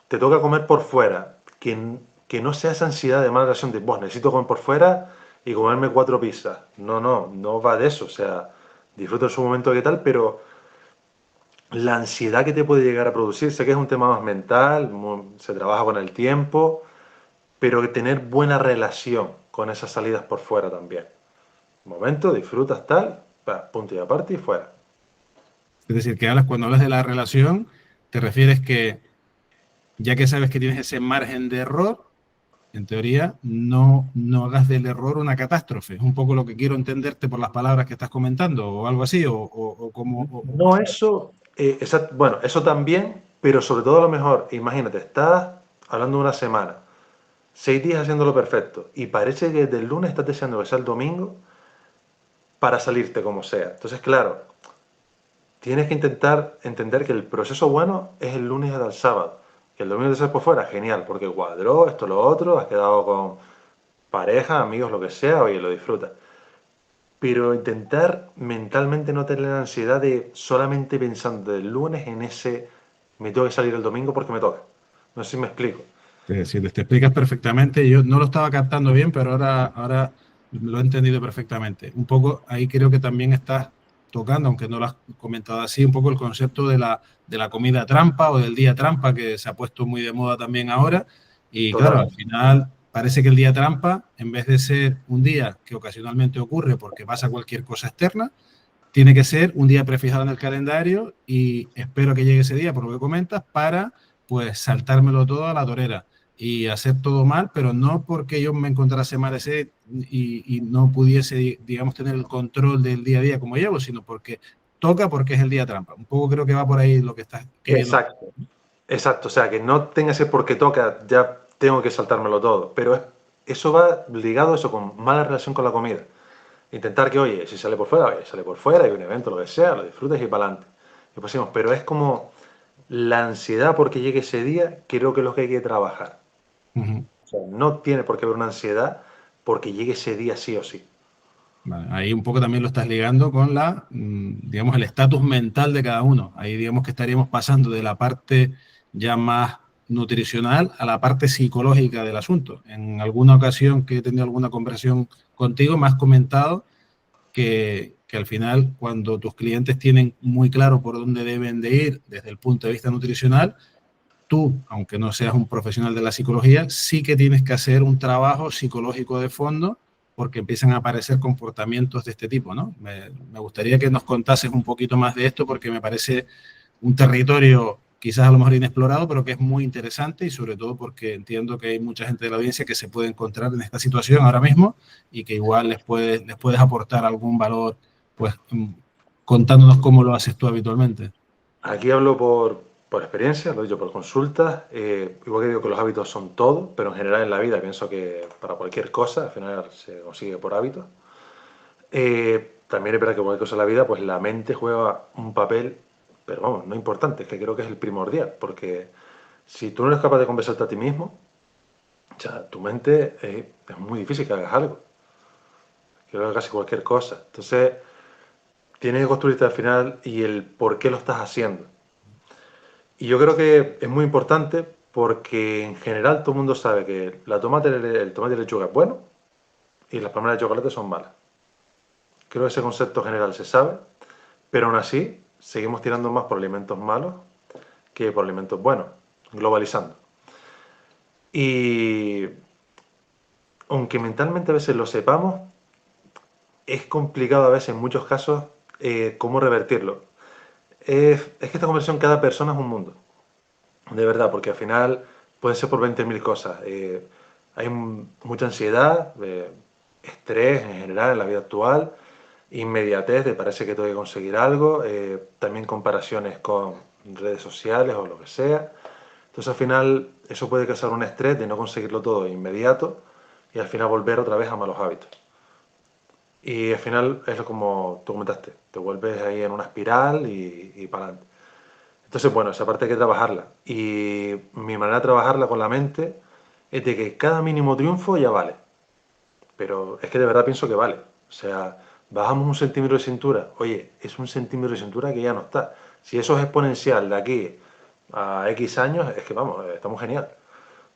te toca comer por fuera, que no sea esa ansiedad de mala relación de, vos necesito comer por fuera y comerme 4 pizzas. No, no, no va de eso. O sea, disfruta en su momento que tal, pero la ansiedad que te puede llegar a producir, sé que es un tema más mental, se trabaja con el tiempo, pero que tener buena relación con esas salidas por fuera también. Momento, disfrutas tal, punto y aparte y fuera. Es decir, que cuando hablas de la relación, te refieres que ya que sabes que tienes ese margen de error, en teoría, no hagas del error una catástrofe. Es un poco lo que quiero entenderte por las palabras que estás comentando, o algo así, o como... No eso, bueno, eso también, pero sobre todo a lo mejor, imagínate, estás hablando de una semana, 6 días haciéndolo perfecto, y parece que desde el lunes estás deseando que sea el domingo para salirte como sea. Entonces, claro, tienes que intentar entender que el proceso bueno es el lunes al sábado. Que el domingo te sales por fuera, genial, porque cuadró esto, lo otro, has quedado con pareja, amigos, lo que sea, oye, lo disfrutas. Pero intentar mentalmente no tener la ansiedad de solamente pensando el lunes en ese, me tengo que salir el domingo porque me toca. No sé si me explico. Si te explicas perfectamente, yo no lo estaba captando bien, pero ahora lo he entendido perfectamente. Un poco ahí creo que también estás tocando, aunque no lo has comentado así, un poco el concepto de la comida trampa o del día trampa, que se ha puesto muy de moda también ahora. Y claro, al Totalmente. final parece que el día trampa, en vez de ser un día que ocasionalmente ocurre porque pasa cualquier cosa externa, tiene que ser un día prefijado en el calendario y espero que llegue ese día, por lo que comentas, para pues saltármelo todo a la torera y hacer todo mal, pero no porque yo me encontrase mal ese y no pudiese, digamos, tener el control del día a día como llevo, sino porque toca porque es el día trampa. Un poco creo que va por ahí lo que estás queriendo. Exacto. Exacto. O sea, que no tenga ese porque toca, ya tengo que saltármelo todo. Pero eso va ligado a eso, con mala relación con la comida. Intentar que, oye, si sale por fuera, oye, sale por fuera, hay un evento, lo que sea, lo disfrutes y para adelante. Y pues, pero es como la ansiedad porque llegue ese día, creo que es lo que hay que trabajar. Uh -huh. O sea, no tiene por qué haber una ansiedad porque llegue ese día sí o sí. Vale, ahí un poco también lo estás ligando con digamos, el estatus mental de cada uno. Ahí digamos que estaríamos pasando de la parte ya más nutricional a la parte psicológica del asunto. En alguna ocasión que he tenido alguna conversación contigo, me has comentado que al final, cuando tus clientes tienen muy claro por dónde deben de ir desde el punto de vista nutricional, tú, aunque no seas un profesional de la psicología, sí que tienes que hacer un trabajo psicológico de fondo porque empiezan a aparecer comportamientos de este tipo, ¿no? Me gustaría que nos contases un poquito más de esto porque me parece un territorio quizás a lo mejor inexplorado, pero que es muy interesante y sobre todo porque entiendo que hay mucha gente de la audiencia que se puede encontrar en esta situación ahora mismo y que igual les puedes aportar algún valor, pues, contándonos cómo lo haces tú habitualmente. Aquí hablo por experiencia, lo he dicho por consultas. Igual que digo que los hábitos son todo, pero en general en la vida pienso que para cualquier cosa, al final se consigue por hábitos. También es verdad que cualquier cosa en la vida, pues la mente juega un papel, pero vamos, no importante, es que creo que es el primordial, porque si tú no eres capaz de convencerte a ti mismo, o sea, tu mente es muy difícil que hagas algo, que hagas casi cualquier cosa. Entonces, tienes que construirte al final y el por qué lo estás haciendo. Y yo creo que es muy importante porque en general todo el mundo sabe que el tomate y la lechuga es bueno y las palmeras de chocolate son malas. Creo que ese concepto general se sabe, pero aún así seguimos tirando más por alimentos malos que por alimentos buenos, globalizando. Y aunque mentalmente a veces lo sepamos, es complicado a veces en muchos casos cómo revertirlo. Es que esta conversión cada persona es un mundo, de verdad, porque al final puede ser por 20.000 cosas. Hay mucha ansiedad, estrés en general en la vida actual, inmediatez, te parece que tengo que conseguir algo, también comparaciones con redes sociales o lo que sea. Entonces al final eso puede causar un estrés de no conseguirlo todo de inmediato y al final volver otra vez a malos hábitos. Y al final es como tú comentaste, te vuelves ahí en una espiral y para adelante. Entonces, bueno, esa parte hay que trabajarla. Y mi manera de trabajarla con la mente es de que cada mínimo triunfo ya vale. Pero es que de verdad pienso que vale. O sea, bajamos un centímetro de cintura. Oye, es un centímetro de cintura que ya no está. Si eso es exponencial de aquí a X años, es que vamos, estamos genial.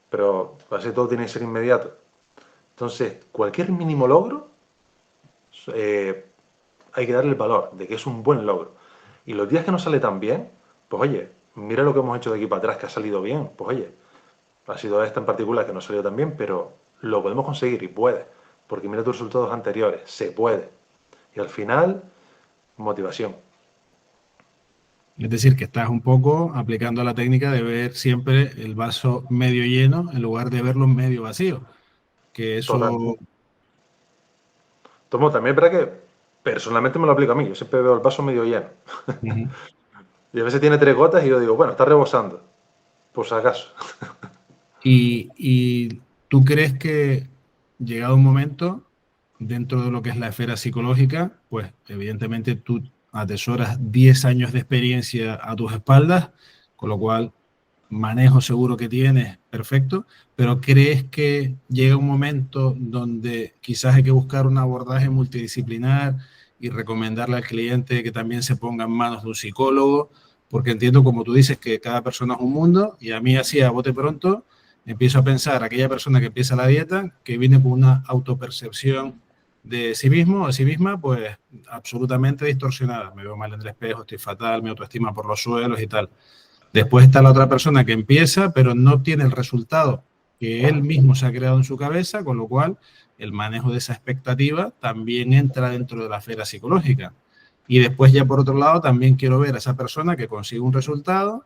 Pero casi todo tiene que ser inmediato. Entonces, cualquier mínimo logro, eh, hay que darle el valor de que es un buen logro. Y los días que no sale tan bien, pues oye, mira lo que hemos hecho de aquí para atrás que ha salido bien. Pues oye, ha sido esta en particular que no salió tan bien, pero lo podemos conseguir y puede. Porque mira tus resultados anteriores, se puede. Y al final, motivación. Es decir, que estás un poco aplicando la técnica de ver siempre el vaso medio lleno en lugar de verlo medio vacío. Que Total. eso, Tomo, también es verdad que personalmente me lo aplico a mí. Yo siempre veo el vaso medio lleno. ujú. Y a veces tiene 3 gotas y yo digo, bueno, está rebosando. Por si acaso. Y tú crees que llegado un momento, dentro de lo que es la esfera psicológica, pues evidentemente tú atesoras 10 años de experiencia a tus espaldas, con lo cual manejo seguro que tienes, perfecto, pero ¿crees que llega un momento donde quizás hay que buscar un abordaje multidisciplinar y recomendarle al cliente que también se ponga en manos de un psicólogo? Porque entiendo, como tú dices, que cada persona es un mundo y a mí así a bote pronto empiezo a pensar aquella persona que empieza la dieta, que viene con una autopercepción de sí mismo o de sí misma, pues absolutamente distorsionada. Me veo mal en el espejo, estoy fatal, mi autoestima por los suelos y tal. Después está la otra persona que empieza, pero no tiene el resultado que él mismo se ha creado en su cabeza, con lo cual el manejo de esa expectativa también entra dentro de la esfera psicológica. Y después ya por otro lado también quiero ver a esa persona que consigue un resultado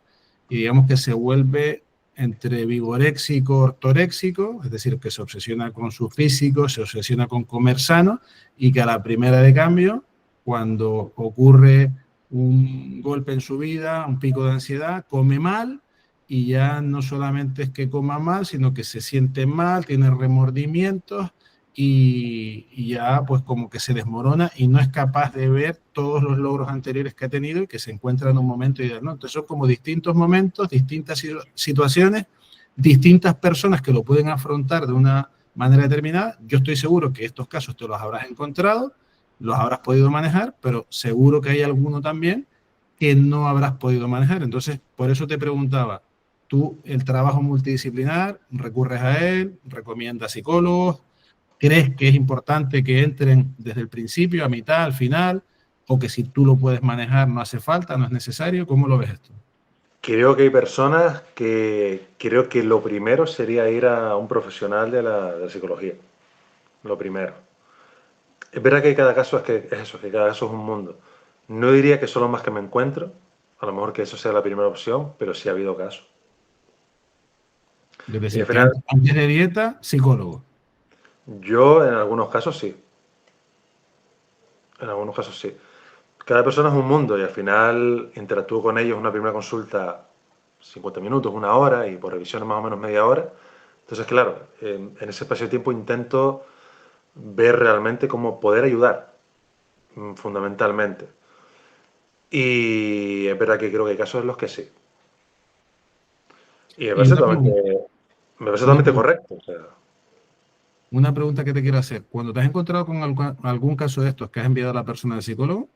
y digamos que se vuelve entre vigoréxico, ortoréxico, es decir, que se obsesiona con su físico, se obsesiona con comer sano y que a la primera de cambio, cuando ocurre un golpe en su vida, un pico de ansiedad, come mal y ya no solamente es que coma mal, sino que se siente mal, tiene remordimientos y ya pues como que se desmorona y no es capaz de ver todos los logros anteriores que ha tenido y que se encuentra en un momento ideal, ¿no? Entonces son como distintos momentos, distintas situaciones, distintas personas que lo pueden afrontar de una manera determinada. Yo estoy seguro que estos casos te los habrás encontrado, los habrás podido manejar, pero seguro que hay alguno también que no habrás podido manejar. Entonces, por eso te preguntaba, ¿tú el trabajo multidisciplinar, recurres a él, recomiendas psicólogos, crees que es importante que entren desde el principio, a mitad, al final, o que si tú lo puedes manejar no hace falta, no es necesario? ¿Cómo lo ves esto? Creo que hay personas que creo que lo primero sería ir a un profesional de la psicología. Lo primero. Es verdad que cada caso es eso, que cada caso es un mundo. No diría que son los más que me encuentro, a lo mejor que eso sea la primera opción, pero sí ha habido casos. Es Y al decir, que final, antes de dieta, psicólogo. yo en algunos casos sí, en algunos casos sí. cada persona es un mundo y al final interactúo con ellos en una primera consulta 50 minutos, una hora y por revisiones más o menos media hora. Entonces, claro, en ese espacio de tiempo intento ver realmente cómo poder ayudar, fundamentalmente. Y es verdad que creo que hay casos en los que sí. Y Y me parece una totalmente pregunta, correcto. O sea, una pregunta que te quiero hacer. Cuando te has encontrado con algún caso de estos que has enviado a la persona al psicólogo,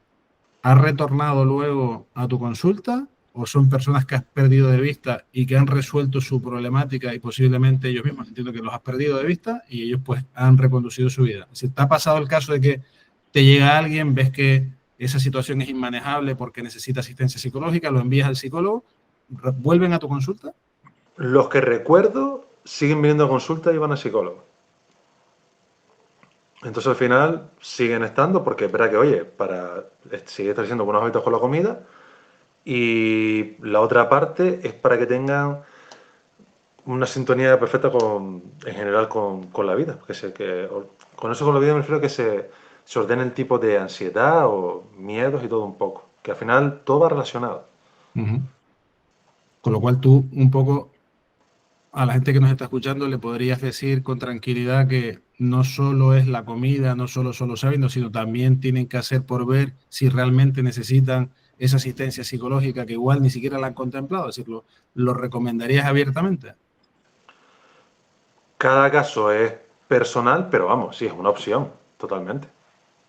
¿has retornado luego a tu consulta o son personas que has perdido de vista y que han resuelto su problemática y posiblemente ellos mismos, entiendo que los has perdido de vista y ellos pues han reconducido su vida? Si te ha pasado el caso de que te llega alguien, ves que esa situación es inmanejable porque necesita asistencia psicológica, lo envías al psicólogo, ¿vuelven a tu consulta? los que recuerdo siguen viniendo a consulta y van a psicólogo. Entonces al final siguen estando porque es verdad que, oye, para seguir estableciendo buenos hábitos con la comida y la otra parte es para que tengan una sintonía perfecta en general con la vida. Con eso con la vida me refiero a que se ordene el tipo de ansiedad o miedos y todo un poco. Que al final todo va relacionado. Ujú. Con lo cual tú un poco a la gente que nos está escuchando le podrías decir con tranquilidad que no solo es la comida, no solo son los hábitos, sino también tienen que hacer por ver si realmente necesitan esa asistencia psicológica que igual ni siquiera la han contemplado. Es decir, lo recomendarías abiertamente. Cada caso es personal, pero vamos, sí, es una opción, totalmente.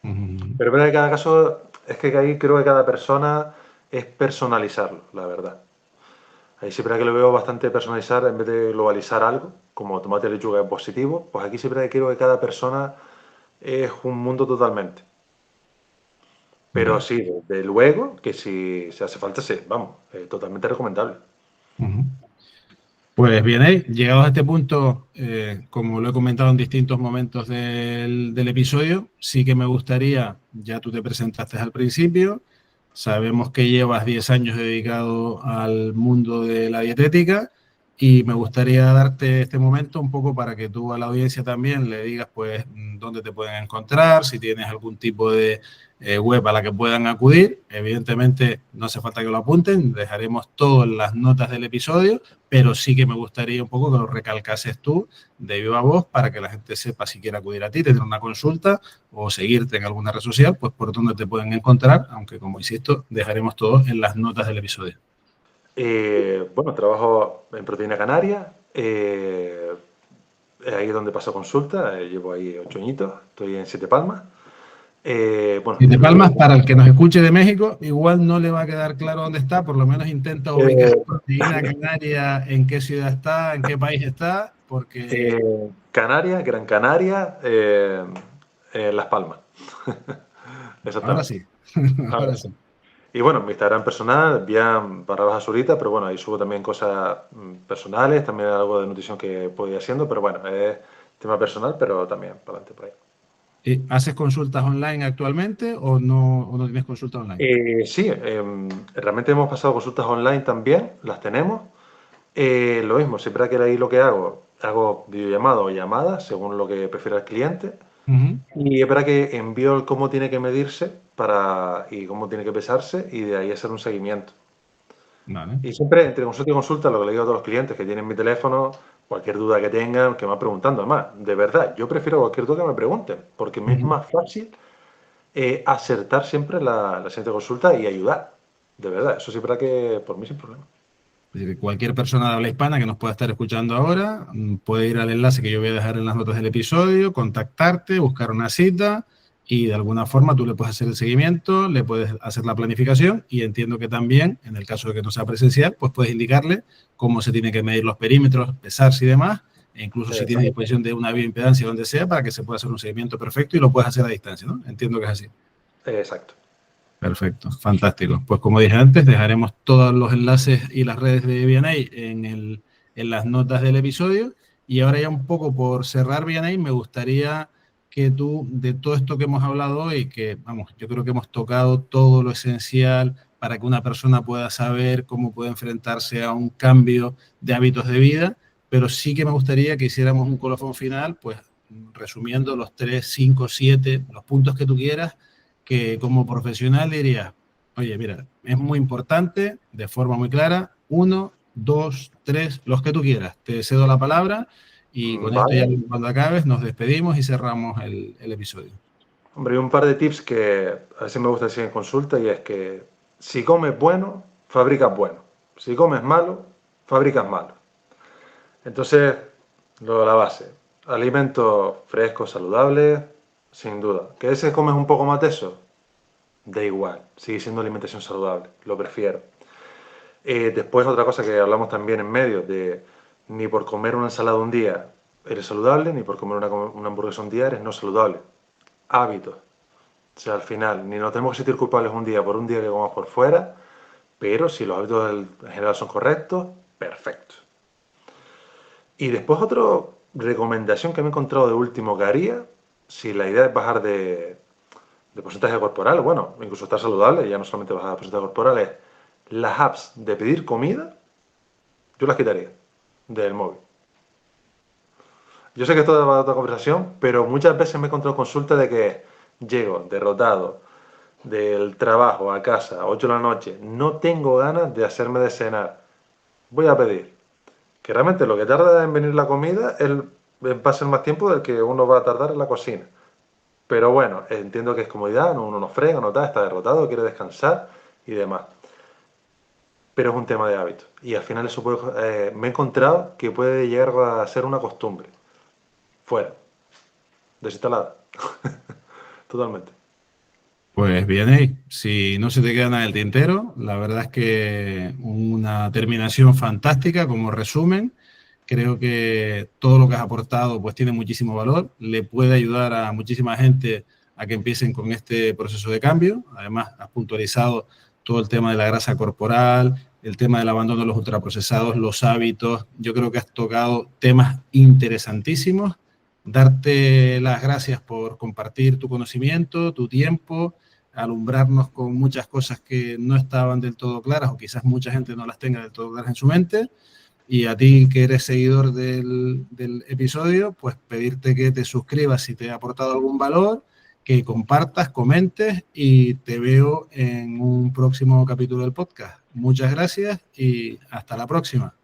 Ujú. Pero es verdad que cada caso, es que ahí creo que cada persona es personalizarlo, la verdad. Ahí siempre que lo veo bastante personalizar, en vez de globalizar algo, como tomate y lechuga es positivo, pues aquí siempre creo que cada persona es un mundo totalmente. Pero Vale. sí, desde luego que si se hace falta, sí, vamos, totalmente recomendable. Ujú. Pues bien, llegados a este punto, como lo he comentado en distintos momentos del episodio, sí que me gustaría, ya tú te presentaste al principio, sabemos que llevas 10 años dedicado al mundo de la dietética y me gustaría darte este momento un poco para que tú a la audiencia también le digas pues dónde te pueden encontrar, si tienes algún tipo de web a la que puedan acudir. Evidentemente no hace falta que lo apunten, dejaremos todo en las notas del episodio, pero sí que me gustaría un poco que lo recalcases tú de viva voz para que la gente sepa si quiere acudir a ti, tener una consulta o seguirte en alguna red social, pues por dónde te pueden encontrar, aunque como insisto, dejaremos todo en las notas del episodio. Bueno, trabajo en Proteína Canaria, ahí es donde paso consulta, llevo ahí 8 añitos, estoy en Siete Palmas. Bueno, Y de luego, Palmas, para el que nos escuche de México, igual no le va a quedar claro dónde está, por lo menos intenta ubicar eh, Proteína Canaria, en qué ciudad está, en qué país está, porque Canarias, Gran Canaria, Las Palmas. ahora Exactamente. sí, Ahora ahora sí. sí. Y bueno, mi Instagram personal, bien para las azuritas, pero bueno, ahí subo también cosas personales, también algo de nutrición que puedo ir haciendo, pero bueno, es tema personal, pero también para adelante por ahí. ¿Haces consultas online actualmente o no tienes consulta online? Sí, realmente hemos pasado consultas online también, las tenemos. Lo mismo, siempre que ahí lo que hago videollamada o llamada, según lo que prefiera el cliente. Ujú. Y es verdad que envío el cómo tiene que medirse y cómo tiene que pesarse y de ahí hacer un seguimiento. Vale. Y siempre entre consulta y consulta, lo que le digo a todos los clientes que tienen mi teléfono, cualquier duda que tengan, que me van preguntando. Además, de verdad, yo prefiero cualquier duda que me pregunten, porque me es Ujú. más fácil acertar siempre la siguiente consulta y ayudar. De verdad, eso sí es verdad que por mí sin problema. Es decir, cualquier persona de habla hispana que nos pueda estar escuchando ahora puede ir al enlace que yo voy a dejar en las notas del episodio, contactarte, buscar una cita y de alguna forma tú le puedes hacer el seguimiento, le puedes hacer la planificación y entiendo que también, en el caso de que no sea presencial, pues puedes indicarle cómo se tiene que medir los perímetros, pesarse y demás, e incluso si tienes Exacto. disposición de una bioimpedancia donde sea para que se pueda hacer un seguimiento perfecto y lo puedes hacer a distancia, ¿no? Entiendo que es así. Exacto. Perfecto, fantástico. Pues como dije antes, dejaremos todos los enlaces y las redes de B&A en las notas del episodio. Y ahora ya un poco por cerrar B&A, me gustaría que tú, de todo esto que hemos hablado hoy, que vamos, yo creo que hemos tocado todo lo esencial para que una persona pueda saber cómo puede enfrentarse a un cambio de hábitos de vida, pero sí que me gustaría que hiciéramos un colofón final, pues resumiendo los 3, 5, 7, los puntos que tú quieras que como profesional dirías, oye, mira, es muy importante, de forma muy clara, 1, 2, 3, los que tú quieras. Te cedo la palabra y con esto ya Vale. cuando acabes nos despedimos y cerramos el episodio. Hombre, y un par de tips que a veces me gusta decir en consulta y es que si comes bueno, fabricas bueno. Si comes malo, fabricas malo. Entonces, la base. Alimentos frescos, saludables, sin duda. ¿Que a veces comes un poco más de eso? Da igual, sigue siendo alimentación saludable, lo prefiero. Después otra cosa que hablamos también en medio, de ni por comer una ensalada un día eres saludable, ni por comer una hamburguesa un día eres no saludable. Hábitos. O sea, al final, ni nos tenemos que sentir culpables un día por un día que comamos por fuera, pero si los hábitos en general son correctos, perfecto. Y después otra recomendación que me he encontrado de último que haría, si la idea es bajar de porcentaje corporal, bueno, incluso estar saludable, ya no solamente bajar de porcentaje corporal, es las apps de pedir comida, yo las quitaría del móvil. Yo sé que esto es otra conversación, pero muchas veces me he encontrado consultas de que llego derrotado del trabajo a casa a 8 de la noche, no tengo ganas de hacerme de cenar, voy a pedir. Que realmente lo que tarda en venir la comida va a ser más tiempo del que uno va a tardar en la cocina. Pero bueno, entiendo que es comodidad, uno no frega, no está, está derrotado, quiere descansar y demás. Pero es un tema de hábito. Y al final eso me he encontrado que puede llegar a ser una costumbre. Fuera. Desinstalada. Totalmente. Pues bien, si no se te queda nada del tintero, la verdad es que una terminación fantástica como resumen. Creo que todo lo que has aportado pues tiene muchísimo valor, le puede ayudar a muchísima gente a que empiecen con este proceso de cambio. Además, has puntualizado todo el tema de la grasa corporal, el tema del abandono de los ultraprocesados, los hábitos. Yo creo que has tocado temas interesantísimos. Darte las gracias por compartir tu conocimiento, tu tiempo, alumbrarnos con muchas cosas que no estaban del todo claras o quizás mucha gente no las tenga del todo claras en su mente. Y a ti que eres seguidor del episodio, pues pedirte que te suscribas si te ha aportado algún valor, que compartas, comentes y te veo en un próximo capítulo del podcast. Muchas gracias y hasta la próxima.